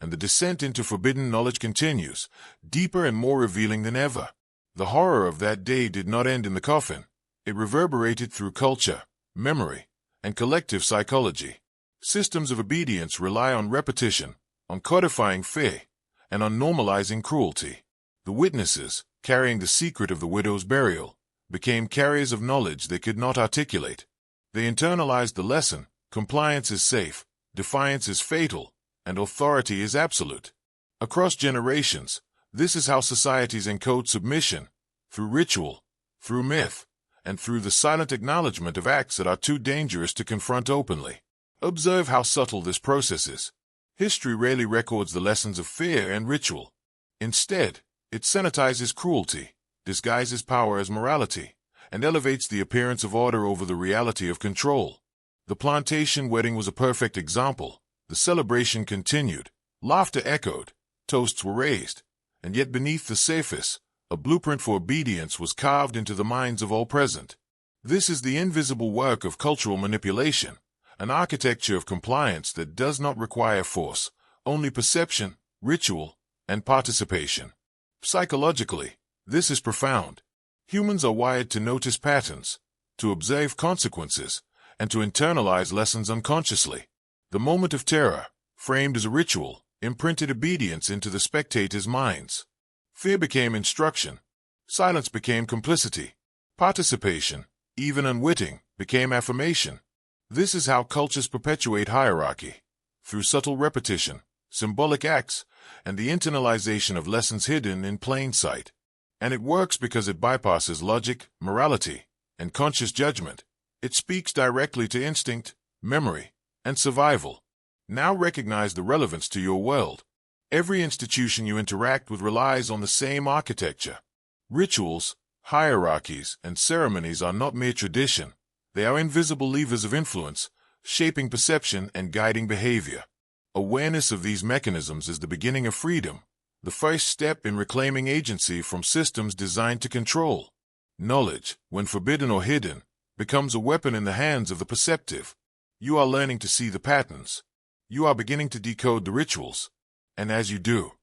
and the descent into forbidden knowledge continues, deeper and more revealing than ever. The horror of that day did not end in the coffin. It reverberated through culture, memory, and collective psychology. Systems of obedience rely on repetition, on codifying fear, and on normalizing cruelty. The witnesses, carrying the secret of the widow's burial, became carriers of knowledge they could not articulate. They internalized the lesson: compliance is safe, defiance is fatal, and authority is absolute. Across generations, this is how societies encode submission, through ritual, through myth, and through the silent acknowledgement of acts that are too dangerous to confront openly. Observe how subtle this process is. History rarely records the lessons of fear and ritual. Instead, it sanitizes cruelty, disguises power as morality, and elevates the appearance of order over the reality of control. The plantation wedding was a perfect example. The celebration continued, laughter echoed, toasts were raised, and yet beneath the surface, a blueprint for obedience was carved into the minds of all present. This is the invisible work of cultural manipulation, an architecture of compliance that does not require force, only perception, ritual, and participation. Psychologically, this is profound. Humans are wired to notice patterns, to observe consequences, and to internalize lessons unconsciously. The moment of terror, framed as a ritual, imprinted obedience into the spectators' minds. Fear became instruction. Silence became complicity. Participation, even unwitting, became affirmation. This is how cultures perpetuate hierarchy, through subtle repetition, symbolic acts, and the internalization of lessons hidden in plain sight. And it works because it bypasses logic, morality, and conscious judgment. It speaks directly to instinct, memory, and survival. Now recognize the relevance to your world. Every institution you interact with relies on the same architecture. Rituals, hierarchies, and ceremonies are not mere tradition. They are invisible levers of influence, shaping perception and guiding behavior. Awareness of these mechanisms is the beginning of freedom, the first step in reclaiming agency from systems designed to control. Knowledge, when forbidden or hidden, becomes a weapon in the hands of the perceptive. You are learning to see the patterns. You are beginning to decode the rituals. And as you do,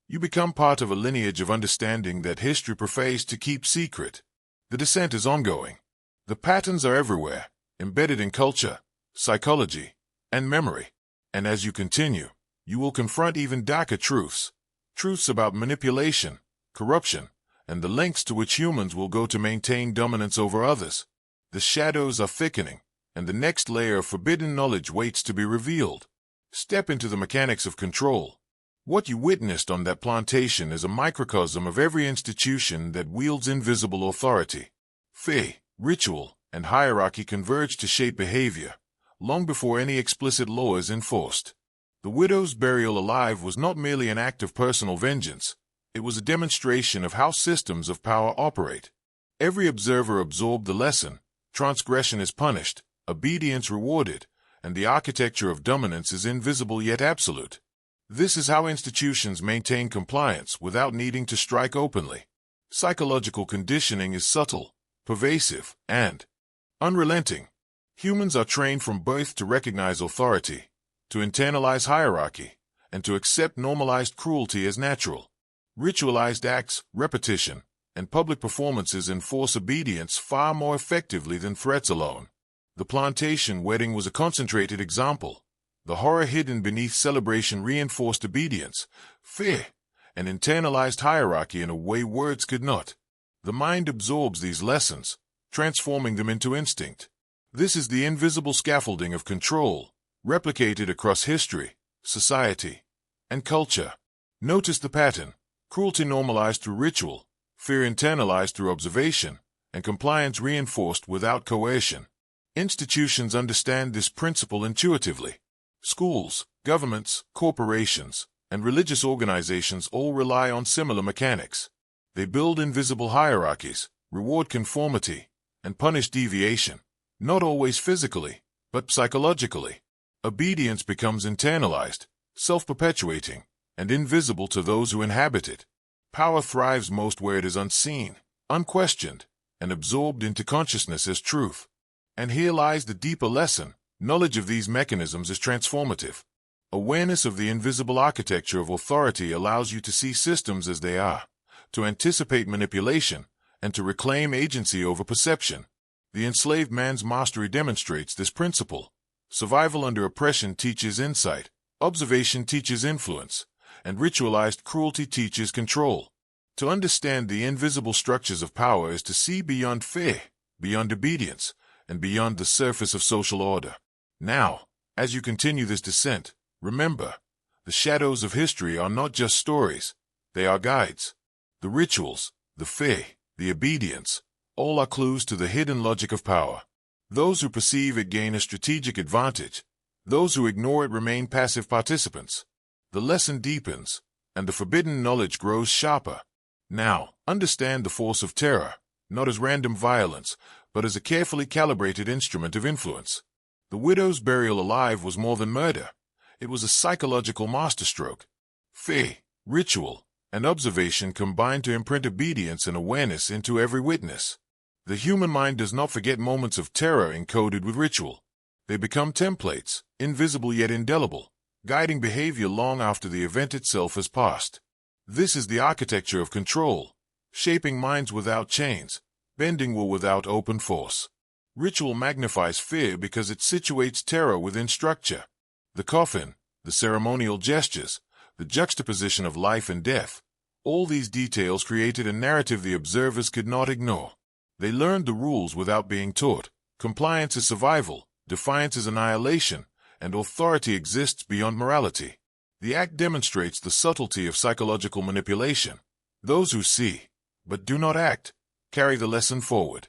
you become part of a lineage of understanding that history prefers to keep secret. The descent is ongoing. The patterns are everywhere, embedded in culture, psychology, and memory. And as you continue, you will confront even darker truths. Truths about manipulation, corruption, and the lengths to which humans will go to maintain dominance over others. The shadows are thickening, and the next layer of forbidden knowledge waits to be revealed. Step into the mechanics of control. What you witnessed on that plantation is a microcosm of every institution that wields invisible authority. Fear, ritual, and hierarchy converge to shape behavior, long before any explicit law is enforced. The widow's burial alive was not merely an act of personal vengeance. It was a demonstration of how systems of power operate. Every observer absorbed the lesson. Transgression is punished, obedience rewarded, and the architecture of dominance is invisible yet absolute. This is how institutions maintain compliance without needing to strike openly. Psychological conditioning is subtle, pervasive, and unrelenting. Humans are trained from birth to recognize authority, to internalize hierarchy, and to accept normalized cruelty as natural. Ritualized acts, repetition, and public performances enforce obedience far more effectively than threats alone. The plantation wedding was a concentrated example. The horror hidden beneath celebration reinforced obedience, fear, and internalized hierarchy in a way words could not. The mind absorbs these lessons, transforming them into instinct. This is the invisible scaffolding of control, replicated across history, society, and culture. Notice the pattern: cruelty normalized through ritual, fear internalized through observation, and compliance reinforced without coercion. Institutions understand this principle intuitively. Schools, governments, corporations, and religious organizations all rely on similar mechanics. They build invisible hierarchies, reward conformity, and punish deviation, not always physically, but psychologically. Obedience becomes internalized, self-perpetuating, and invisible to those who inhabit it. Power thrives most where it is unseen, unquestioned, and absorbed into consciousness as truth. And here lies the deeper lesson. Knowledge of these mechanisms is transformative. Awareness of the invisible architecture of authority allows you to see systems as they are, to anticipate manipulation, and to reclaim agency over perception. The enslaved man's mastery demonstrates this principle. Survival under oppression teaches insight, observation teaches influence, and ritualized cruelty teaches control. To understand the invisible structures of power is to see beyond fear, beyond obedience, and beyond the surface of social order. Now, as you continue this descent, remember, the shadows of history are not just stories, they are guides. The rituals, the fear, the obedience, all are clues to the hidden logic of power. Those who perceive it gain a strategic advantage. Those who ignore it remain passive participants. The lesson deepens, and the forbidden knowledge grows sharper. Now, understand the force of terror, not as random violence, but as a carefully calibrated instrument of influence. The widow's burial alive was more than murder. It was a psychological masterstroke. Fear, ritual, and observation combined to imprint obedience and awareness into every witness. The human mind does not forget moments of terror encoded with ritual. They become templates, invisible yet indelible, guiding behavior long after the event itself has passed. This is the architecture of control, shaping minds without chains, bending will without open force. Ritual magnifies fear because it situates terror within structure. The coffin, the ceremonial gestures, the juxtaposition of life and death, all these details created a narrative the observers could not ignore. They learned the rules without being taught. Compliance is survival, defiance is annihilation, and authority exists beyond morality. The act demonstrates the subtlety of psychological manipulation. Those who see, but do not act, carry the lesson forward.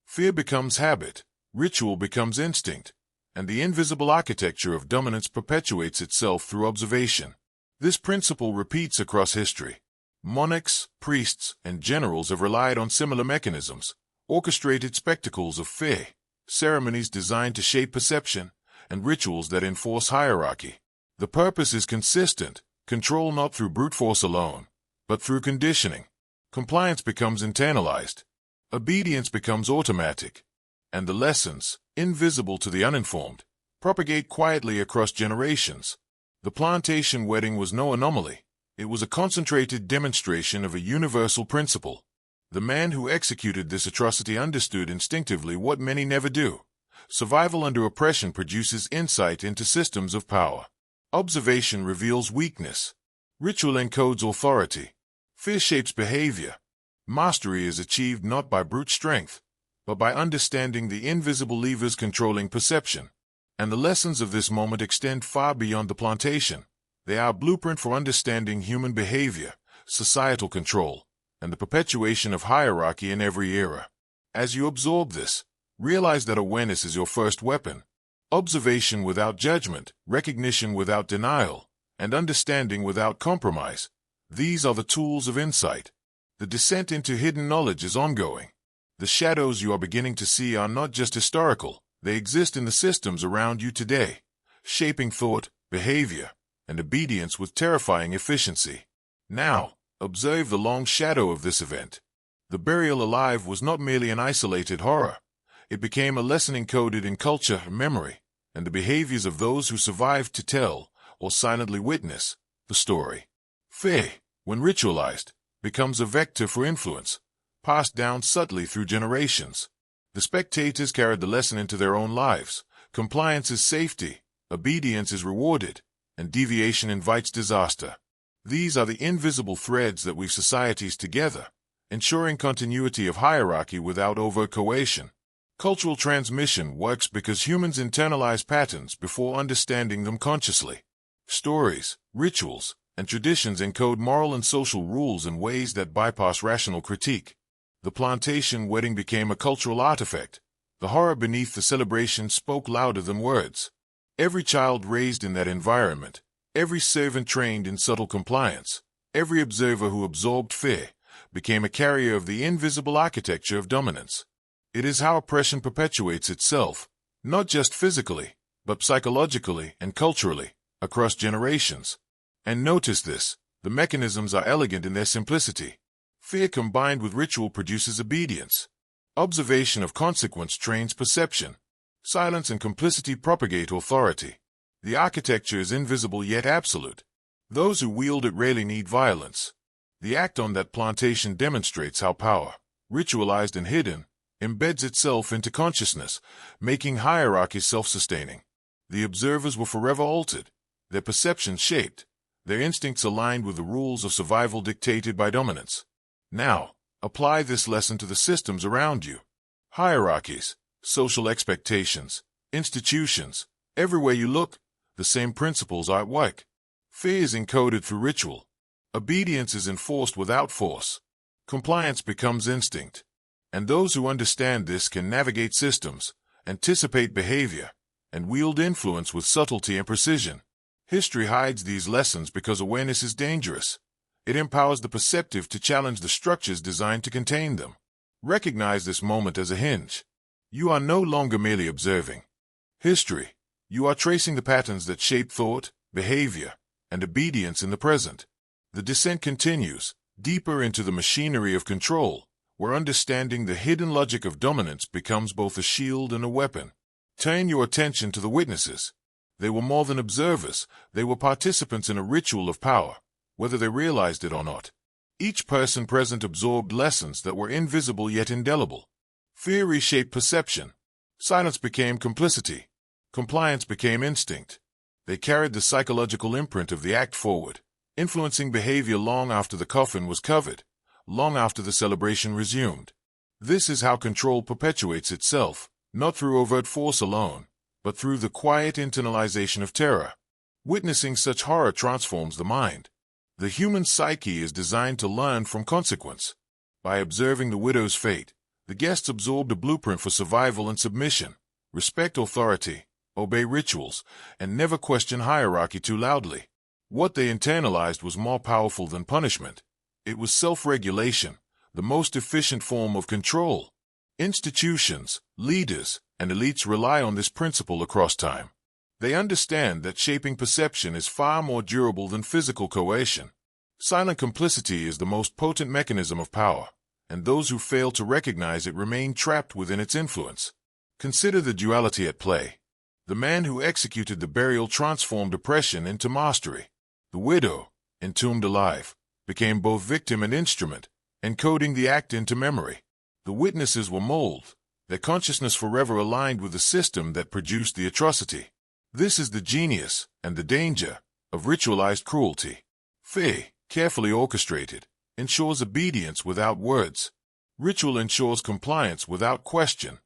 Fear becomes habit, ritual becomes instinct, and the invisible architecture of dominance perpetuates itself through observation. This principle repeats across history. Monarchs, priests, and generals have relied on similar mechanisms, orchestrated spectacles of fear, ceremonies designed to shape perception, and rituals that enforce hierarchy. The purpose is consistent, control not through brute force alone, but through conditioning. Compliance becomes internalized. Obedience becomes automatic. And the lessons, invisible to the uninformed, propagate quietly across generations. The plantation wedding was no anomaly. It was a concentrated demonstration of a universal principle. The man who executed this atrocity understood instinctively what many never do. Survival under oppression produces insight into systems of power. Observation reveals weakness. Ritual encodes authority. Fear shapes behavior. Mastery is achieved not by brute strength, but by understanding the invisible levers controlling perception. And the lessons of this moment extend far beyond the plantation. They are a blueprint for understanding human behavior, societal control, and the perpetuation of hierarchy in every era. As you absorb this, realize that awareness is your first weapon. Observation without judgment, recognition without denial, and understanding without compromise. These are the tools of insight. The descent into hidden knowledge is ongoing. The shadows you are beginning to see are not just historical, they exist in the systems around you today, shaping thought, behavior, and obedience with terrifying efficiency. Now, observe the long shadow of this event. The burial alive was not merely an isolated horror. It became a lesson encoded in culture and memory, and the behaviors of those who survived to tell, or silently witness, the story. Fear, when ritualized, becomes a vector for influence, passed down subtly through generations. The spectators carried the lesson into their own lives. Compliance is safety, obedience is rewarded, and deviation invites disaster. These are the invisible threads that weave societies together, ensuring continuity of hierarchy without overt coercion. Cultural transmission works because humans internalize patterns before understanding them consciously. Stories, rituals, and traditions encode moral and social rules in ways that bypass rational critique. The plantation wedding became a cultural artifact. The horror beneath the celebration spoke louder than words. Every child raised in that environment, every servant trained in subtle compliance, every observer who absorbed fear, became a carrier of the invisible architecture of dominance. It is how oppression perpetuates itself, not just physically, but psychologically and culturally, across generations. And notice this, the mechanisms are elegant in their simplicity. Fear combined with ritual produces obedience. Observation of consequence trains perception. Silence and complicity propagate authority. The architecture is invisible yet absolute. Those who wield it rarely need violence. The act on that plantation demonstrates how power, ritualized and hidden, embeds itself into consciousness, making hierarchy self-sustaining. The observers were forever altered, their perceptions shaped, their instincts aligned with the rules of survival dictated by dominance. Now, apply this lesson to the systems around you. Hierarchies, social expectations, institutions, everywhere you look, the same principles are at work. Fear is encoded through ritual. Obedience is enforced without force. Compliance becomes instinct. And those who understand this can navigate systems, anticipate behavior, and wield influence with subtlety and precision. History hides these lessons because awareness is dangerous. It empowers the perceptive to challenge the structures designed to contain them. Recognize this moment as a hinge. You are no longer merely observing history. You are tracing the patterns that shape thought, behavior, and obedience in the present. The descent continues, deeper into the machinery of control, where understanding the hidden logic of dominance becomes both a shield and a weapon. Turn your attention to the witnesses. They were more than observers, they were participants in a ritual of power, whether they realized it or not. Each person present absorbed lessons that were invisible yet indelible. Fear reshaped perception. Silence became complicity. Compliance became instinct. They carried the psychological imprint of the act forward, influencing behavior long after the coffin was covered, long after the celebration resumed. This is how control perpetuates itself, not through overt force alone, but through the quiet internalization of terror. Witnessing such horror transforms the mind. The human psyche is designed to learn from consequence. By observing the widow's fate, the guests absorbed a blueprint for survival and submission. Respect authority, obey rituals, and never question hierarchy too loudly. What they internalized was more powerful than punishment. It was self-regulation, the most efficient form of control. Institutions, leaders, and elites rely on this principle across time. They understand that shaping perception is far more durable than physical coercion. Silent complicity is the most potent mechanism of power, and those who fail to recognize it remain trapped within its influence. Consider the duality at play. The man who executed the burial transformed oppression into mastery. The widow, entombed alive, became both victim and instrument, encoding the act into memory. The witnesses were molded, their consciousness forever aligned with the system that produced the atrocity. This is the genius and the danger of ritualized cruelty. Fear, carefully orchestrated, ensures obedience without words. Ritual ensures compliance without question.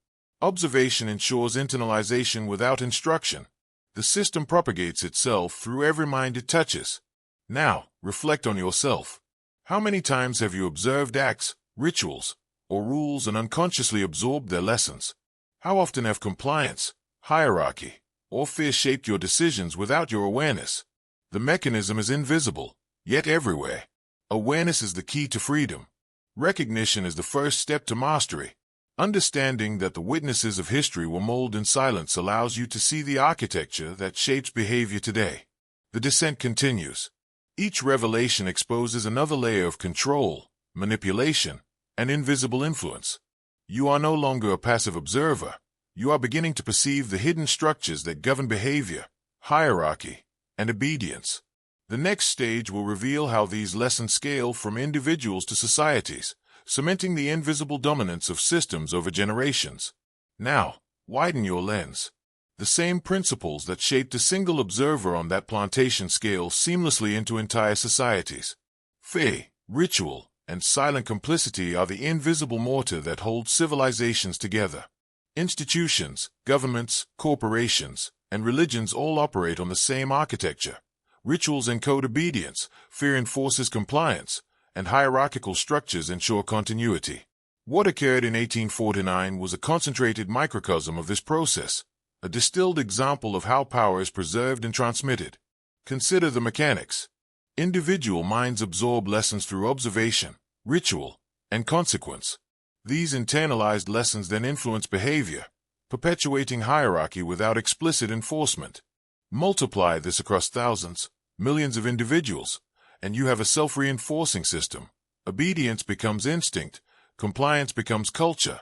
Observation ensures internalization without instruction. The system propagates itself through every mind it touches. Now, reflect on yourself. How many times have you observed acts, rituals, or rules and unconsciously absorbed their lessons? How often have compliance, hierarchy, or fear shaped your decisions without your awareness? The mechanism is invisible, yet everywhere. Awareness is the key to freedom. Recognition is the first step to mastery. Understanding that the witnesses of history were molded in silence allows you to see the architecture that shapes behavior today. The descent continues. Each revelation exposes another layer of control, manipulation, and invisible influence. You are no longer a passive observer. You are beginning to perceive the hidden structures that govern behavior, hierarchy, and obedience. The next stage will reveal how these lessons scale from individuals to societies, cementing the invisible dominance of systems over generations. Now, widen your lens. The same principles that shaped a single observer on that plantation scale seamlessly into entire societies. Fear, ritual, and silent complicity are the invisible mortar that holds civilizations together. Institutions, governments, corporations, and religions all operate on the same architecture. Rituals encode obedience, fear enforces compliance, and hierarchical structures ensure continuity. What occurred in 1849 was a concentrated microcosm of this process, a distilled example of how power is preserved and transmitted. Consider the mechanics. Individual minds absorb lessons through observation, ritual, and consequence. These internalized lessons then influence behavior, perpetuating hierarchy without explicit enforcement. Multiply this across thousands, millions of individuals, and you have a self-reinforcing system. Obedience becomes instinct, compliance becomes culture,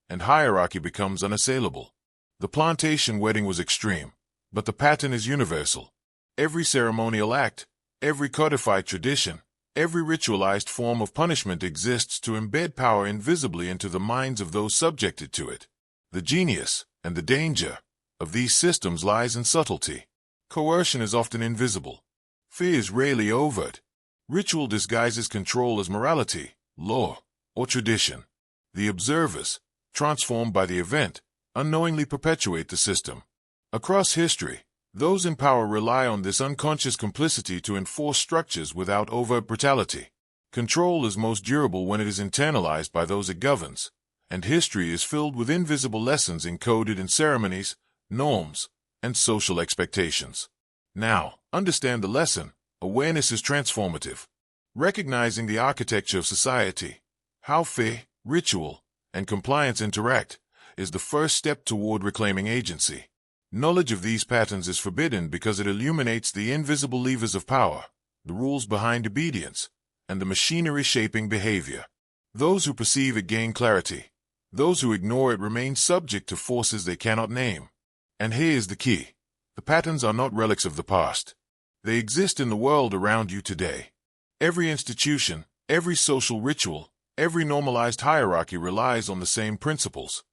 and hierarchy becomes unassailable. The plantation wedding was extreme, but the pattern is universal. Every ceremonial act, every codified tradition, every ritualized form of punishment exists to embed power invisibly into the minds of those subjected to it. The genius, and the danger, of these systems lies in subtlety. Coercion is often invisible. Fear is rarely overt. Ritual disguises control as morality, law, or tradition. The observers, transformed by the event, unknowingly perpetuate the system. Across history, those in power rely on this unconscious complicity to enforce structures without overt brutality. Control is most durable when it is internalized by those it governs, and history is filled with invisible lessons encoded in ceremonies, norms, and social expectations. Now, understand the lesson. Awareness is transformative. Recognizing the architecture of society, how fear, ritual, and compliance interact, is the first step toward reclaiming agency. Knowledge of these patterns is forbidden because it illuminates the invisible levers of power, the rules behind obedience, and the machinery shaping behavior. Those who perceive it gain clarity. Those who ignore it remain subject to forces they cannot name. And here is the key. The patterns are not relics of the past. They exist in the world around you today. Every institution, every social ritual, every normalized hierarchy relies on the same principles.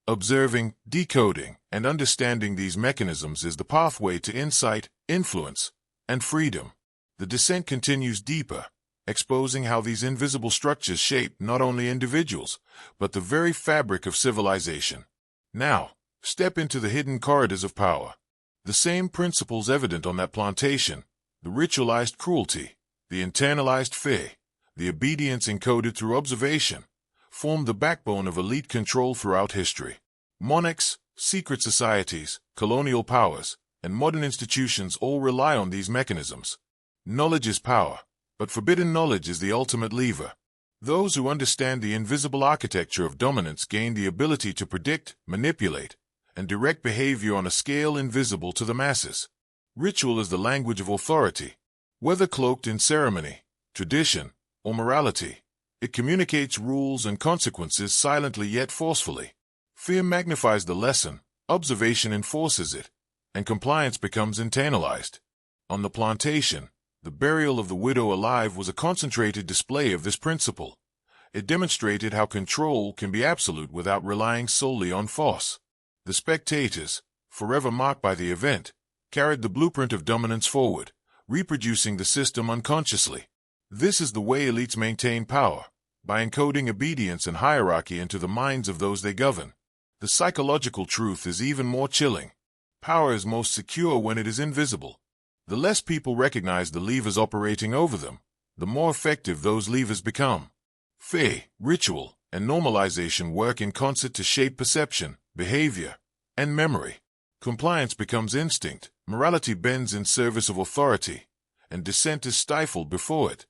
Observing, decoding, and understanding these mechanisms is the pathway to insight, influence, and freedom. The descent continues deeper, exposing how these invisible structures shape not only individuals, but the very fabric of civilization. Now, step into the hidden corridors of power. The same principles evident on that plantation, the ritualized cruelty, the internalized fear, the obedience encoded through observation, form the backbone of elite control throughout history. Monarchs, secret societies, colonial powers, and modern institutions all rely on these mechanisms. Knowledge is power, but forbidden knowledge is the ultimate lever. Those who understand the invisible architecture of dominance gain the ability to predict, manipulate, and direct behavior on a scale invisible to the masses. Ritual is the language of authority. Whether cloaked in ceremony, tradition, or morality, it communicates rules and consequences silently yet forcefully. Fear magnifies the lesson, observation enforces it, and compliance becomes internalized. On the plantation, the burial of the widow alive was a concentrated display of this principle. It demonstrated how control can be absolute without relying solely on force. The spectators, forever marked by the event, carried the blueprint of dominance forward, reproducing the system unconsciously. This is the way elites maintain power, by encoding obedience and hierarchy into the minds of those they govern. The psychological truth is even more chilling. Power is most secure when it is invisible. The less people recognize the levers operating over them, the more effective those levers become. Fear, ritual, and normalization work in concert to shape perception, behavior, and memory. Compliance becomes instinct, morality bends in service of authority, and dissent is stifled before it.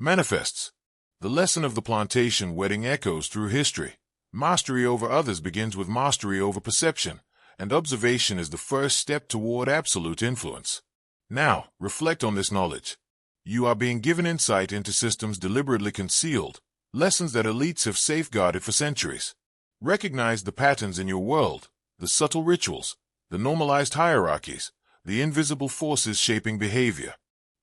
Manifests. The lesson of the plantation wedding echoes through history. Mastery over others begins with mastery over perception, and observation is the first step toward absolute influence. Now, reflect on this knowledge. You are being given insight into systems deliberately concealed, lessons that elites have safeguarded for centuries. Recognize the patterns in your world, the subtle rituals, the normalized hierarchies, the invisible forces shaping behavior.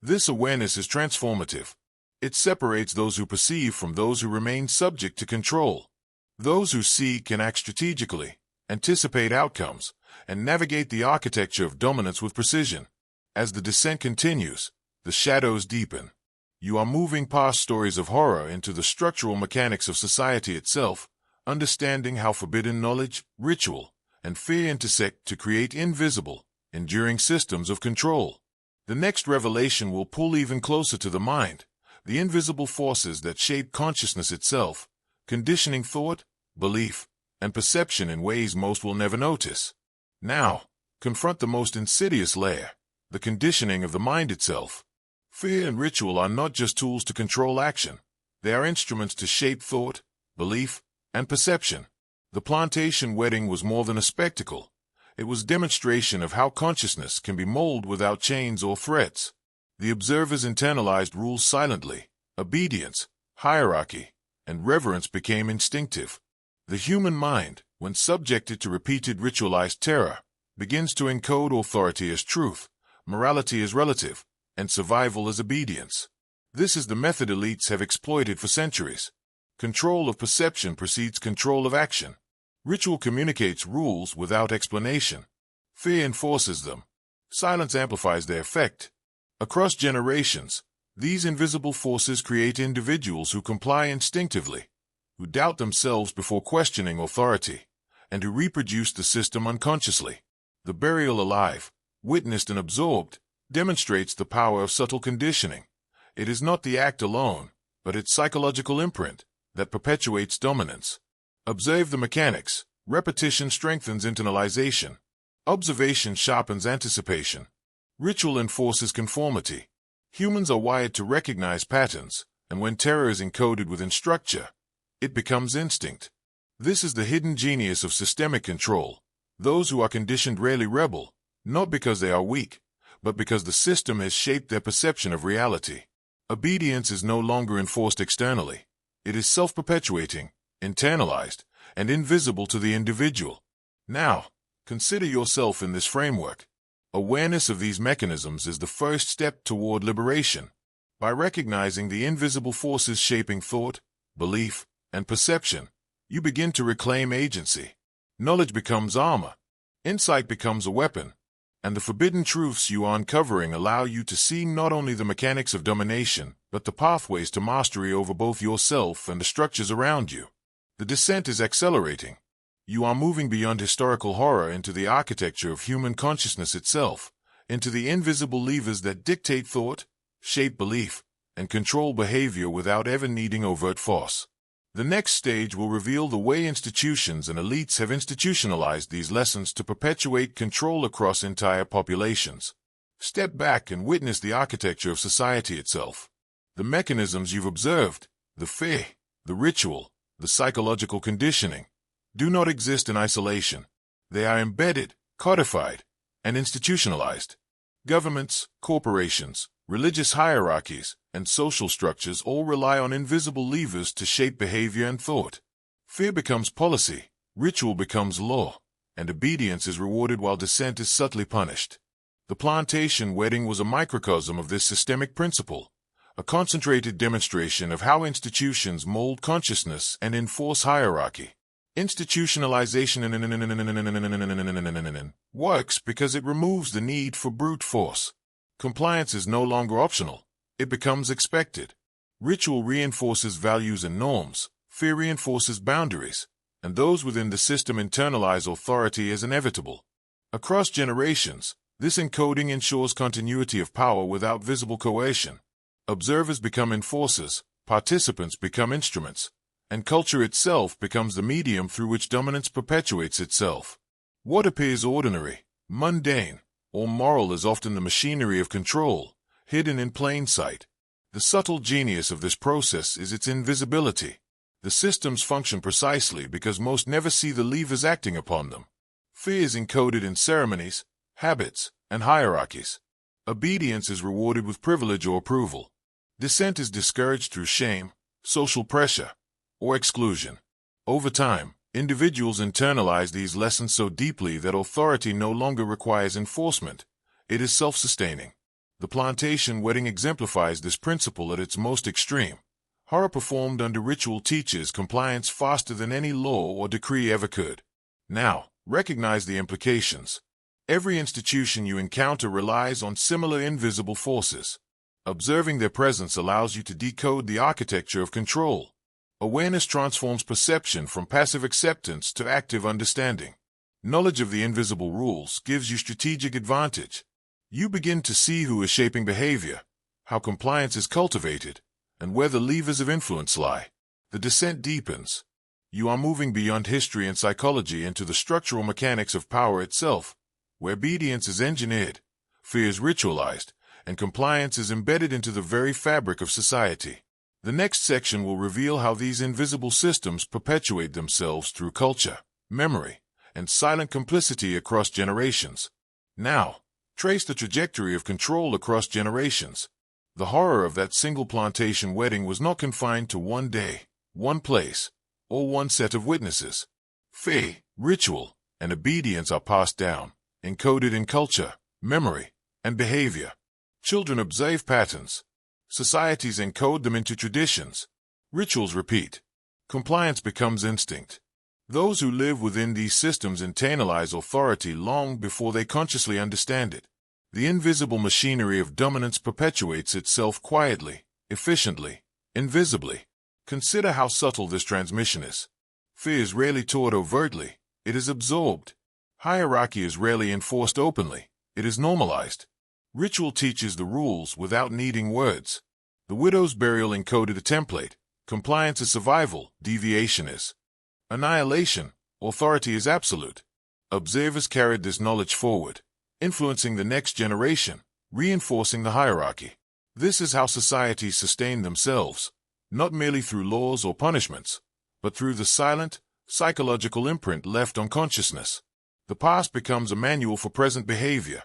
This awareness is transformative. It separates those who perceive from those who remain subject to control. Those who see can act strategically, anticipate outcomes, and navigate the architecture of dominance with precision. As the descent continues, the shadows deepen. You are moving past stories of horror into the structural mechanics of society itself, understanding how forbidden knowledge, ritual, and fear intersect to create invisible, enduring systems of control. The next revelation will pull even closer to the mind, the invisible forces that shape consciousness itself, conditioning thought, belief, and perception in ways most will never notice. Now, confront the most insidious layer, the conditioning of the mind itself. Fear and ritual are not just tools to control action. They are instruments to shape thought, belief, and perception. The plantation wedding was more than a spectacle. It was demonstration of how consciousness can be molded without chains or threats. The observers internalized rules silently. Obedience, hierarchy, and reverence became instinctive. The human mind, when subjected to repeated ritualized terror, begins to encode authority as truth, morality as relative, and survival as obedience. This is the method elites have exploited for centuries. Control of perception precedes control of action. Ritual communicates rules without explanation. Fear enforces them. Silence amplifies their effect. Across generations, these invisible forces create individuals who comply instinctively, who doubt themselves before questioning authority, and who reproduce the system unconsciously. The burial alive, witnessed and absorbed, demonstrates the power of subtle conditioning. It is not the act alone, but its psychological imprint, that perpetuates dominance. Observe the mechanics. Repetition strengthens internalization. Observation sharpens anticipation. Ritual enforces conformity. Humans are wired to recognize patterns, and when terror is encoded within structure, it becomes instinct. This is the hidden genius of systemic control. Those who are conditioned rarely rebel, not because they are weak, but because the system has shaped their perception of reality. Obedience is no longer enforced externally. It is self-perpetuating, internalized, and invisible to the individual. Now, consider yourself in this framework. Awareness of these mechanisms is the first step toward liberation. By recognizing the invisible forces shaping thought, belief, and perception, you begin to reclaim agency. Knowledge becomes armor. Insight becomes a weapon. And the forbidden truths you are uncovering allow you to see not only the mechanics of domination, but the pathways to mastery over both yourself and the structures around you. The descent is accelerating. You are moving beyond historical horror into the architecture of human consciousness itself, into the invisible levers that dictate thought, shape belief, and control behavior without ever needing overt force. The next stage will reveal the way institutions and elites have institutionalized these lessons to perpetuate control across entire populations. Step back and witness the architecture of society itself. The mechanisms you've observed, the fear, the ritual, the psychological conditioning, do not exist in isolation. They are embedded, codified, and institutionalized. Governments, corporations, religious hierarchies, and social structures all rely on invisible levers to shape behavior and thought. Fear becomes policy, ritual becomes law, and obedience is rewarded while dissent is subtly punished. The plantation wedding was a microcosm of this systemic principle, a concentrated demonstration of how institutions mold consciousness and enforce hierarchy. Institutionalization works because it removes the need for brute force. Compliance is no longer optional. It becomes expected. Ritual reinforces values and norms, fear reinforces boundaries, and those within the system internalize authority as inevitable. Across generations, this encoding ensures continuity of power without visible coercion. Observers become enforcers, participants become instruments, and culture itself becomes the medium through which dominance perpetuates itself. What appears ordinary, mundane, or moral is often the machinery of control, hidden in plain sight. The subtle genius of this process is its invisibility. The systems function precisely because most never see the levers acting upon them. Fear is encoded in ceremonies, habits, and hierarchies. Obedience is rewarded with privilege or approval. Dissent is discouraged through shame, social pressure, or exclusion. Over time, individuals internalize these lessons so deeply that authority no longer requires enforcement. It is self-sustaining. The plantation wedding exemplifies this principle at its most extreme. Horror performed under ritual teaches compliance faster than any law or decree ever could. Now, recognize the implications. Every institution you encounter relies on similar invisible forces. Observing their presence allows you to decode the architecture of control. Awareness transforms perception from passive acceptance to active understanding. Knowledge of the invisible rules gives you strategic advantage. You begin to see who is shaping behavior, how compliance is cultivated, and where the levers of influence lie. The descent deepens. You are moving beyond history and psychology into the structural mechanics of power itself, where obedience is engineered, fear is ritualized, and compliance is embedded into the very fabric of society. The next section will reveal how these invisible systems perpetuate themselves through culture, memory, and silent complicity across generations. Now, trace the trajectory of control across generations. The horror of that single plantation wedding was not confined to one day, one place, or one set of witnesses. Fear, Ritual and obedience are passed down, encoded in culture, memory, and behavior. Children observe patterns. Societies encode them into traditions. Rituals repeat. Compliance becomes instinct. Those who live within these systems internalize authority long before they consciously understand it. The invisible machinery of dominance perpetuates itself quietly, efficiently, invisibly. Consider how subtle this transmission is. Fear is rarely taught overtly, it is absorbed. Hierarchy is rarely enforced openly, it is normalized. Ritual teaches the rules without needing words. The widow's burial encoded a template. Compliance is survival, deviation is annihilation, authority is absolute. Observers carried this knowledge forward, influencing the next generation, reinforcing the hierarchy. This is how societies sustain themselves, not merely through laws or punishments, but through the silent, psychological imprint left on consciousness. The past becomes a manual for present behavior.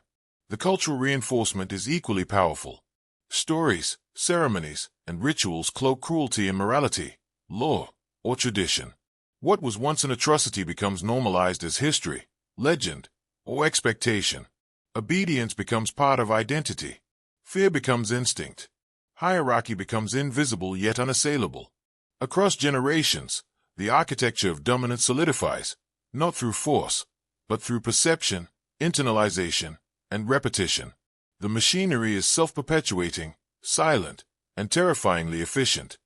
The cultural reinforcement is equally powerful. Stories, ceremonies, and rituals cloak cruelty and morality, law, or tradition. What was once an atrocity becomes normalized as history, legend, or expectation. Obedience becomes part of identity. Fear becomes instinct. Hierarchy becomes invisible yet unassailable. Across generations, the architecture of dominance solidifies, not through force, but through perception, internalization, and repetition. The machinery is self-perpetuating, silent, and terrifyingly efficient.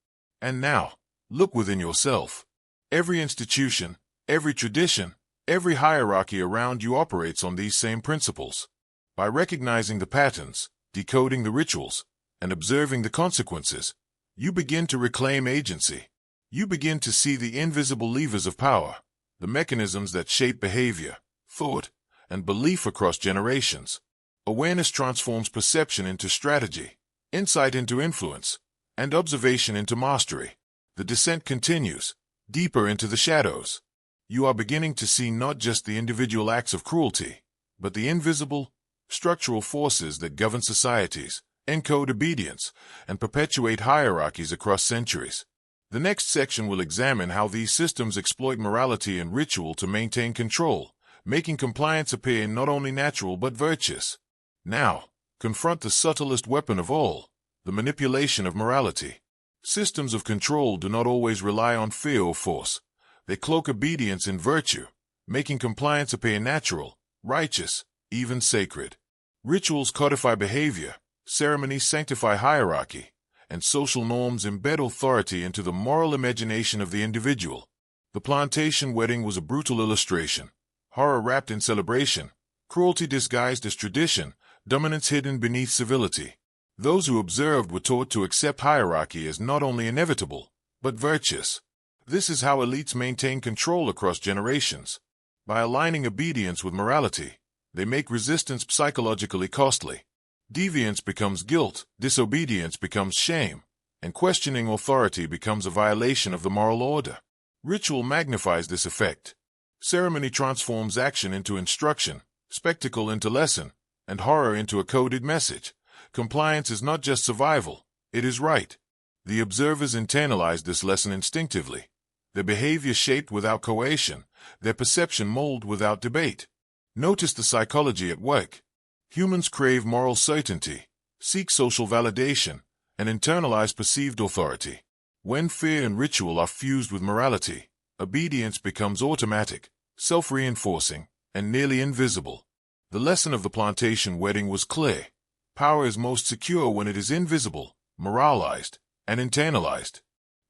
And now, look within yourself. Every institution, every tradition, every hierarchy around you operates on these same principles. By recognizing the patterns, decoding the rituals, and observing the consequences, you begin to reclaim agency. You begin to see the invisible levers of power, the mechanisms that shape behavior, thought, and belief across generations. Awareness transforms perception into strategy, insight into influence, and observation into mastery. The descent continues, deeper into the shadows. You are beginning to see not just the individual acts of cruelty, but the invisible, structural forces that govern societies, encode obedience, and perpetuate hierarchies across centuries. The next section will examine how these systems exploit morality and ritual to maintain control, making compliance appear not only natural but virtuous. Now, confront the subtlest weapon of all, the manipulation of morality. Systems of control do not always rely on fear or force. They cloak obedience in virtue, making compliance appear natural, righteous, even sacred. Rituals codify behavior, ceremonies sanctify hierarchy, and social norms embed authority into the moral imagination of the individual. The plantation wedding was a brutal illustration. Horror wrapped in celebration, cruelty disguised as tradition, dominance hidden beneath civility. Those who observed were taught to accept hierarchy as not only inevitable, but virtuous. This is how elites maintain control across generations. By aligning obedience with morality, they make resistance psychologically costly. Deviance becomes guilt, disobedience becomes shame, and questioning authority becomes a violation of the moral order. Ritual magnifies this effect. Ceremony transforms action into instruction, spectacle into lesson, and horror into a coded message. Compliance is not just survival, it is right. The observers internalize this lesson instinctively. Their behavior shaped without coercion, their perception molded without debate. Notice the psychology at work. Humans crave moral certainty, seek social validation, and internalize perceived authority. When fear and ritual are fused with morality, obedience becomes automatic, self-reinforcing, and nearly invisible. The lesson of the plantation wedding was clear. Power is most secure when it is invisible, moralized, and internalized.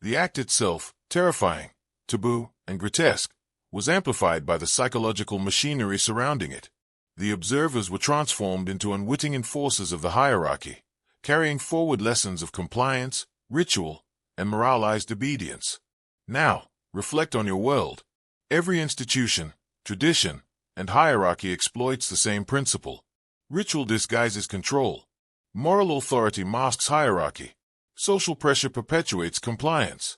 The act itself, terrifying, taboo, and grotesque, was amplified by the psychological machinery surrounding it. The observers were transformed into unwitting enforcers of the hierarchy, carrying forward lessons of compliance, ritual, and moralized obedience. Now, reflect on your world. Every institution, tradition, and hierarchy exploits the same principle. Ritual disguises control. Moral authority masks hierarchy. Social pressure perpetuates compliance.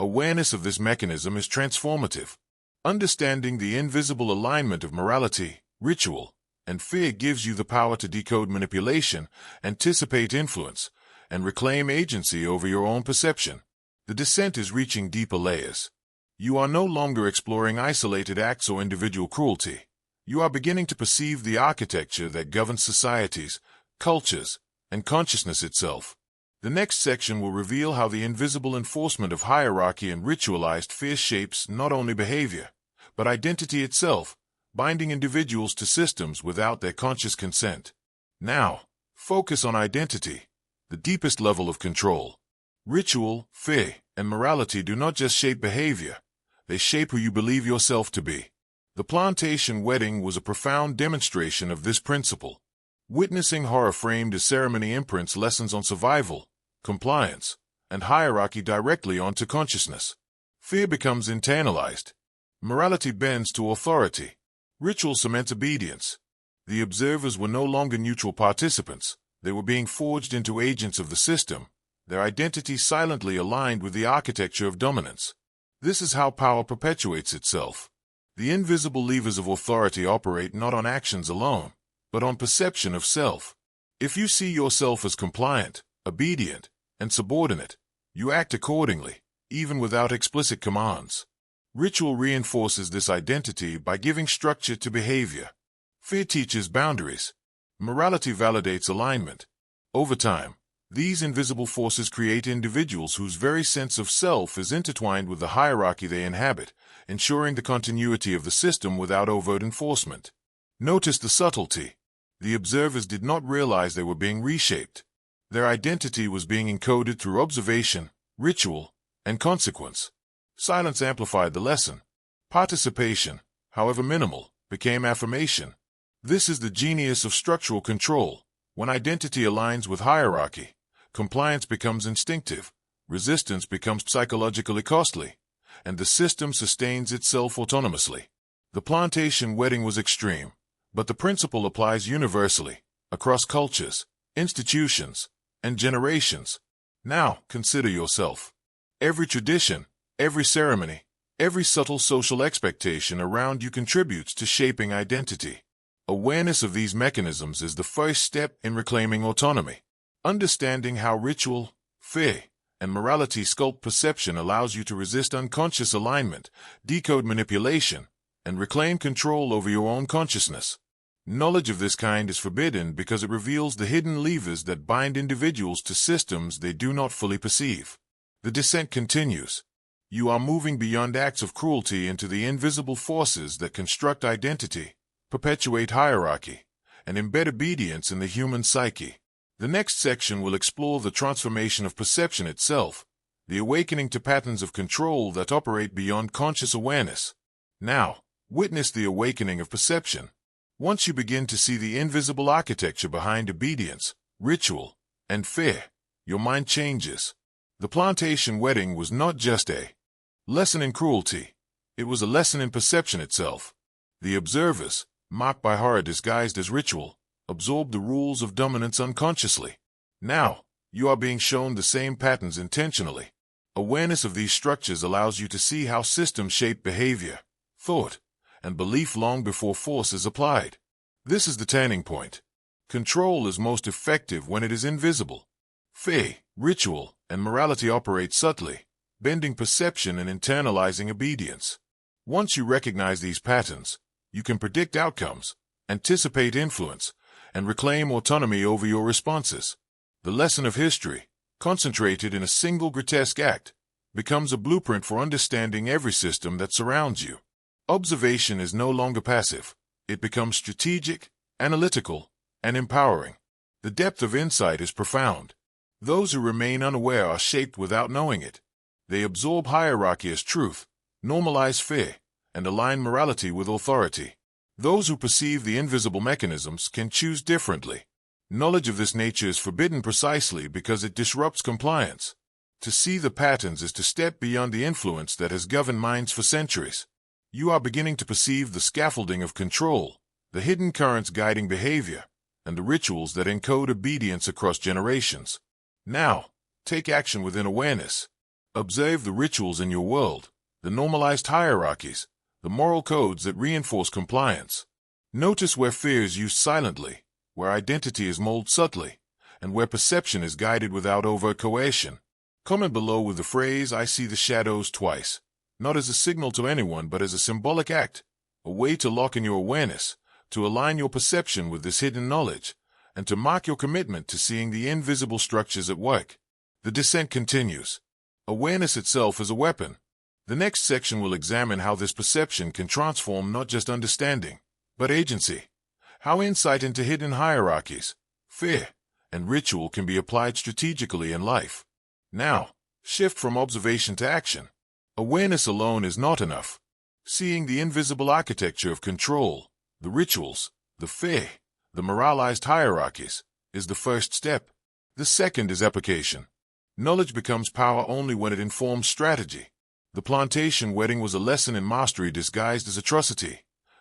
Awareness of this mechanism is transformative. Understanding the invisible alignment of morality, ritual, and fear gives you the power to decode manipulation, anticipate influence, and reclaim agency over your own perception. The descent is reaching deeper layers. You are no longer exploring isolated acts or individual cruelty. You are beginning to perceive the architecture that governs societies, cultures, and consciousness itself. The next section will reveal how the invisible enforcement of hierarchy and ritualized fear shapes not only behavior, but identity itself, binding individuals to systems without their conscious consent. Now, focus on identity, the deepest level of control. Ritual, fear, and morality do not just shape behavior, they shape who you believe yourself to be. The plantation wedding was a profound demonstration of this principle. Witnessing horror framed as ceremony imprints lessons on survival, compliance, and hierarchy directly onto consciousness. Fear becomes internalized. Morality bends to authority. Ritual cements obedience. The observers were no longer neutral participants. They were being forged into agents of the system, their identity silently aligned with the architecture of dominance. This is how power perpetuates itself. The invisible levers of authority operate not on actions alone, but on perception of self. If you see yourself as compliant, obedient, and subordinate, you act accordingly, even without explicit commands. Ritual reinforces this identity by giving structure to behavior. Fear teaches boundaries. Morality validates alignment. Over time, these invisible forces create individuals whose very sense of self is intertwined with the hierarchy they inhabit, ensuring the continuity of the system without overt enforcement. Notice the subtlety. The observers did not realize they were being reshaped. Their identity was being encoded through observation, ritual, and consequence. Silence amplified the lesson. Participation, however minimal, became affirmation. This is the genius of structural control. When identity aligns with hierarchy, compliance becomes instinctive, resistance becomes psychologically costly, and the system sustains itself autonomously. The plantation wedding was extreme, but the principle applies universally, across cultures, institutions, and generations. Now, consider yourself. Every tradition, every ceremony, every subtle social expectation around you contributes to shaping identity. Awareness of these mechanisms is the first step in reclaiming autonomy. Understanding how ritual, fear, and morality sculpt perception allows you to resist unconscious alignment, decode manipulation, and reclaim control over your own consciousness. Knowledge of this kind is forbidden because it reveals the hidden levers that bind individuals to systems they do not fully perceive. The descent continues. You are moving beyond acts of cruelty into the invisible forces that construct identity, perpetuate hierarchy, and embed obedience in the human psyche. The next section will explore the transformation of perception itself, the awakening to patterns of control that operate beyond conscious awareness. Now, witness the awakening of perception. Once you begin to see the invisible architecture behind obedience, ritual, and fear, your mind changes. The plantation wedding was not just a lesson in cruelty. It was a lesson in perception itself. The observers, mocked by horror disguised as ritual, absorbed the rules of dominance unconsciously. Now, you are being shown the same patterns intentionally. Awareness of these structures allows you to see how systems shape behavior, thought, and belief long before force is applied. This is the turning point. Control is most effective when it is invisible. Fear, ritual, and morality operate subtly, bending perception and internalizing obedience. Once you recognize these patterns, you can predict outcomes, anticipate influence, and reclaim autonomy over your responses. The lesson of history, concentrated in a single grotesque act, becomes a blueprint for understanding every system that surrounds you. Observation is no longer passive. It becomes strategic, analytical, and empowering. The depth of insight is profound. Those who remain unaware are shaped without knowing it. They absorb hierarchy as truth, normalize fear, and align morality with authority. Those who perceive the invisible mechanisms can choose differently. Knowledge of this nature is forbidden precisely because it disrupts compliance. To see the patterns is to step beyond the influence that has governed minds for centuries. You are beginning to perceive the scaffolding of control, the hidden currents guiding behavior, and the rituals that encode obedience across generations. Now, take action within awareness. Observe the rituals in your world, the normalized hierarchies, the moral codes that reinforce compliance. Notice where fear is used silently, where identity is molded subtly, and where perception is guided without overt coercion. Comment below with the phrase, "I see the shadows" twice. not as a signal to anyone but as a symbolic act, a way to lock in your awareness, to align your perception with this hidden knowledge, and to mark your commitment to seeing the invisible structures at work. The descent continues. Awareness itself is a weapon. The next section will examine how this perception can transform not just understanding, but agency. How insight into hidden hierarchies, fear, and ritual can be applied strategically in life. Now, shift from observation to action. Awareness alone is not enough. Seeing the invisible architecture of control, the rituals, the fear, the moralized hierarchies, is the first step. The second is application. Knowledge becomes power only when it informs strategy. The plantation wedding was a lesson in mastery disguised as atrocity.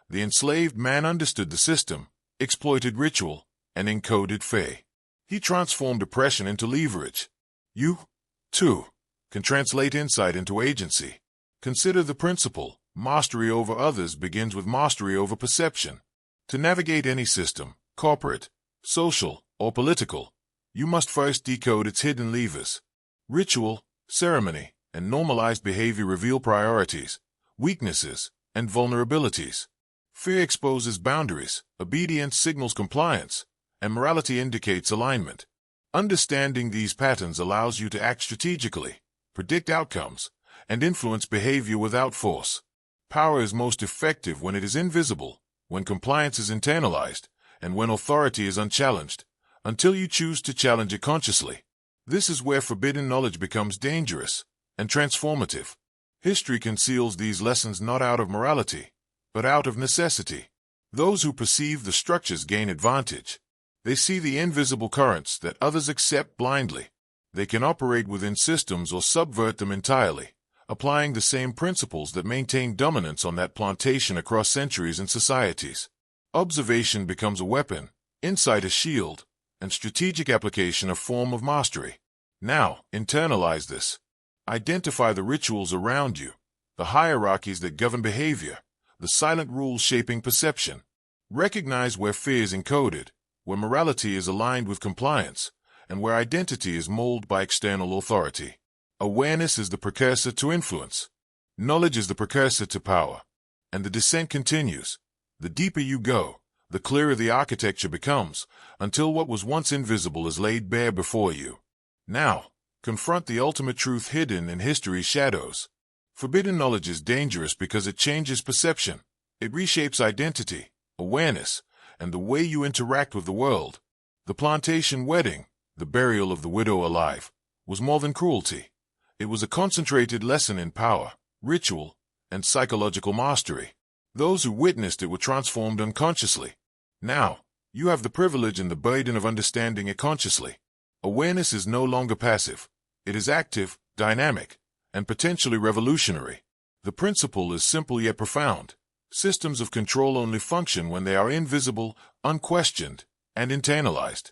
The enslaved man understood the system, exploited ritual, and encoded fear. He transformed oppression into leverage. You, too, can translate insight into agency. Consider the principle: mastery over others begins with mastery over perception. To navigate any system, corporate, social, or political, you must first decode its hidden levers. Ritual, ceremony, and normalized behavior reveal priorities, weaknesses, and vulnerabilities. Fear exposes boundaries, obedience signals compliance, and morality indicates alignment. Understanding these patterns allows you to act strategically, predict outcomes, and influence behavior without force. Power is most effective when it is invisible, when compliance is internalized, and when authority is unchallenged, until you choose to challenge it consciously. This is where forbidden knowledge becomes dangerous and transformative. History conceals these lessons not out of morality, but out of necessity. Those who perceive the structures gain advantage. They see the invisible currents that others accept blindly. They can operate within systems or subvert them entirely, applying the same principles that maintain dominance on that plantation across centuries and societies. Observation becomes a weapon, insight a shield, and strategic application a form of mastery. Now, internalize this. Identify the rituals around you, the hierarchies that govern behavior, the silent rules shaping perception. Recognize where fear is encoded, where morality is aligned with compliance, and where identity is molded by external authority. Awareness is the precursor to influence. Knowledge is the precursor to power. And the descent continues. The deeper you go, the clearer the architecture becomes, until what was once invisible is laid bare before you. Now, confront the ultimate truth hidden in history's shadows. Forbidden knowledge is dangerous because it changes perception. It reshapes identity, awareness, and the way you interact with the world. The plantation wedding, the burial of the widow alive, was more than cruelty. It was a concentrated lesson in power, ritual, and psychological mastery. Those who witnessed it were transformed unconsciously. Now, you have the privilege and the burden of understanding it consciously. Awareness is no longer passive. It is active, dynamic, and potentially revolutionary. The principle is simple yet profound. Systems of control only function when they are invisible, unquestioned, and internalized.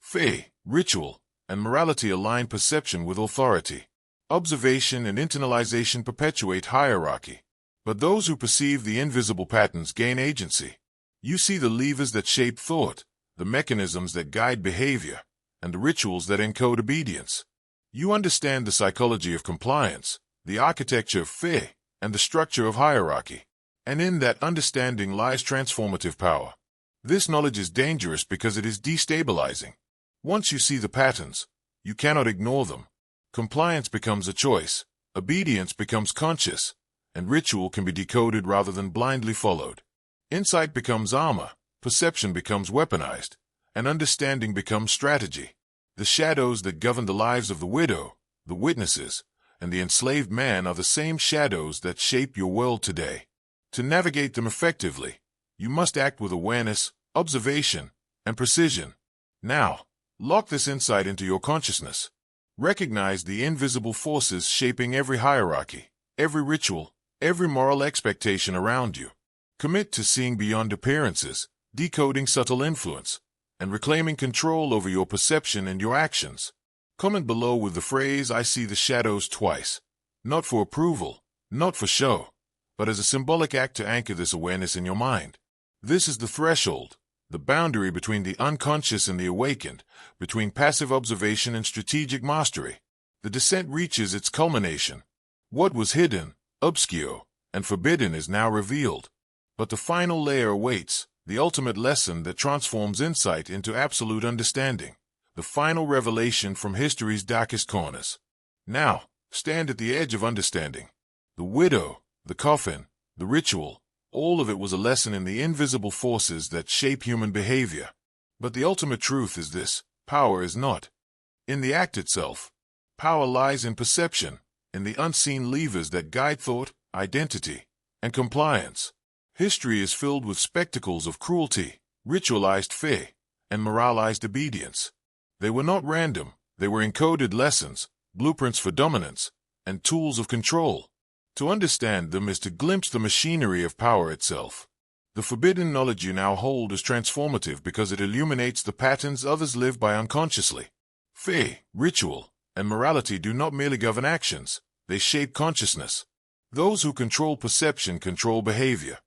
Fear, ritual, and morality align perception with authority. Observation and internalization perpetuate hierarchy. But those who perceive the invisible patterns gain agency. You see the levers that shape thought, the mechanisms that guide behavior, and the rituals that encode obedience. You understand the psychology of compliance, the architecture of fear, and the structure of hierarchy. And in that understanding lies transformative power. This knowledge is dangerous because it is destabilizing. Once you see the patterns, you cannot ignore them. Compliance becomes a choice, obedience becomes conscious, and ritual can be decoded rather than blindly followed. Insight becomes armor, perception becomes weaponized, and understanding becomes strategy. The shadows that govern the lives of the widow, the witnesses, and the enslaved man are the same shadows that shape your world today. To navigate them effectively, you must act with awareness, observation, and precision. Now, lock this insight into your consciousness. Recognize the invisible forces shaping every hierarchy, every ritual, every moral expectation around you. Commit to seeing beyond appearances, decoding subtle influence, and reclaiming control over your perception and your actions. Comment below with the phrase, "I see the shadows twice." Not for approval, not for show, but as a symbolic act to anchor this awareness in your mind. This is the threshold, the boundary between the unconscious and the awakened, between passive observation and strategic mastery. The descent reaches its culmination. What was hidden, obscure, and forbidden is now revealed. But the final layer awaits, the ultimate lesson that transforms insight into absolute understanding, the final revelation from history's darkest corners. Now, stand at the edge of understanding. The widow, the coffin, the ritual, all of it was a lesson in the invisible forces that shape human behavior. But the ultimate truth is this: power is not in the act itself. Power lies in perception, in the unseen levers that guide thought, identity, and compliance. History is filled with spectacles of cruelty, ritualized fear, and moralized obedience. They were not random, they were encoded lessons, blueprints for dominance, and tools of control. To understand them is to glimpse the machinery of power itself. The forbidden knowledge you now hold is transformative because it illuminates the patterns others live by unconsciously. Fear, ritual, and morality do not merely govern actions, they shape consciousness. Those who control perception control behavior.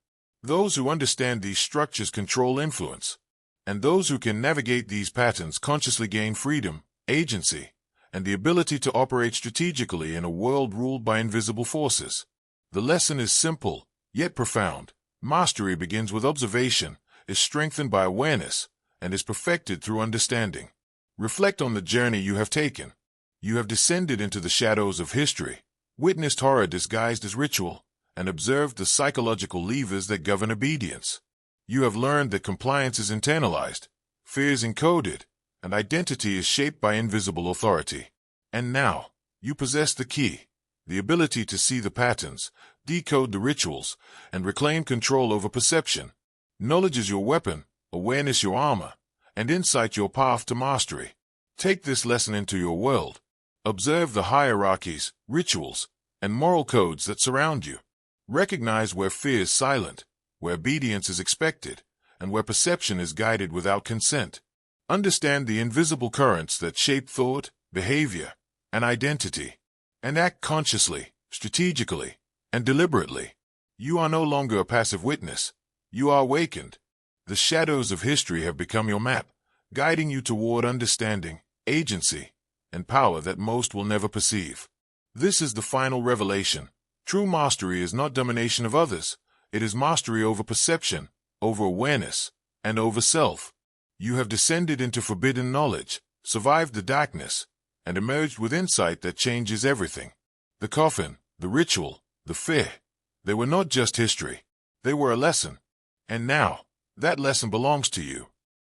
Those who understand these structures control influence. And those who can navigate these patterns consciously gain freedom, agency, and the ability to operate strategically in a world ruled by invisible forces. The lesson is simple, yet profound. Mastery begins with observation, is strengthened by awareness, and is perfected through understanding. Reflect on the journey you have taken. You have descended into the shadows of history, witnessed horror disguised as ritual, and observed the psychological levers that govern obedience. You have learned that compliance is internalized, fear is encoded, and identity is shaped by invisible authority. And now, you possess the key, the ability to see the patterns, decode the rituals, and reclaim control over perception. Knowledge is your weapon, awareness your armor, and insight your path to mastery. Take this lesson into your world. Observe the hierarchies, rituals, and moral codes that surround you. Recognize where fear is silent, where obedience is expected, and where perception is guided without consent. Understand the invisible currents that shape thought, behavior, and identity, and act consciously, strategically, and deliberately. You are no longer a passive witness. You are awakened. The shadows of history have become your map, guiding you toward understanding, agency, and power that most will never perceive. This is the final revelation. True mastery is not domination of others. It is mastery over perception, over awareness, and over self. You have descended into forbidden knowledge, survived the darkness, and emerged with insight that changes everything. The coffin, the ritual, the fear, they were not just history. They were a lesson. And now, that lesson belongs to you.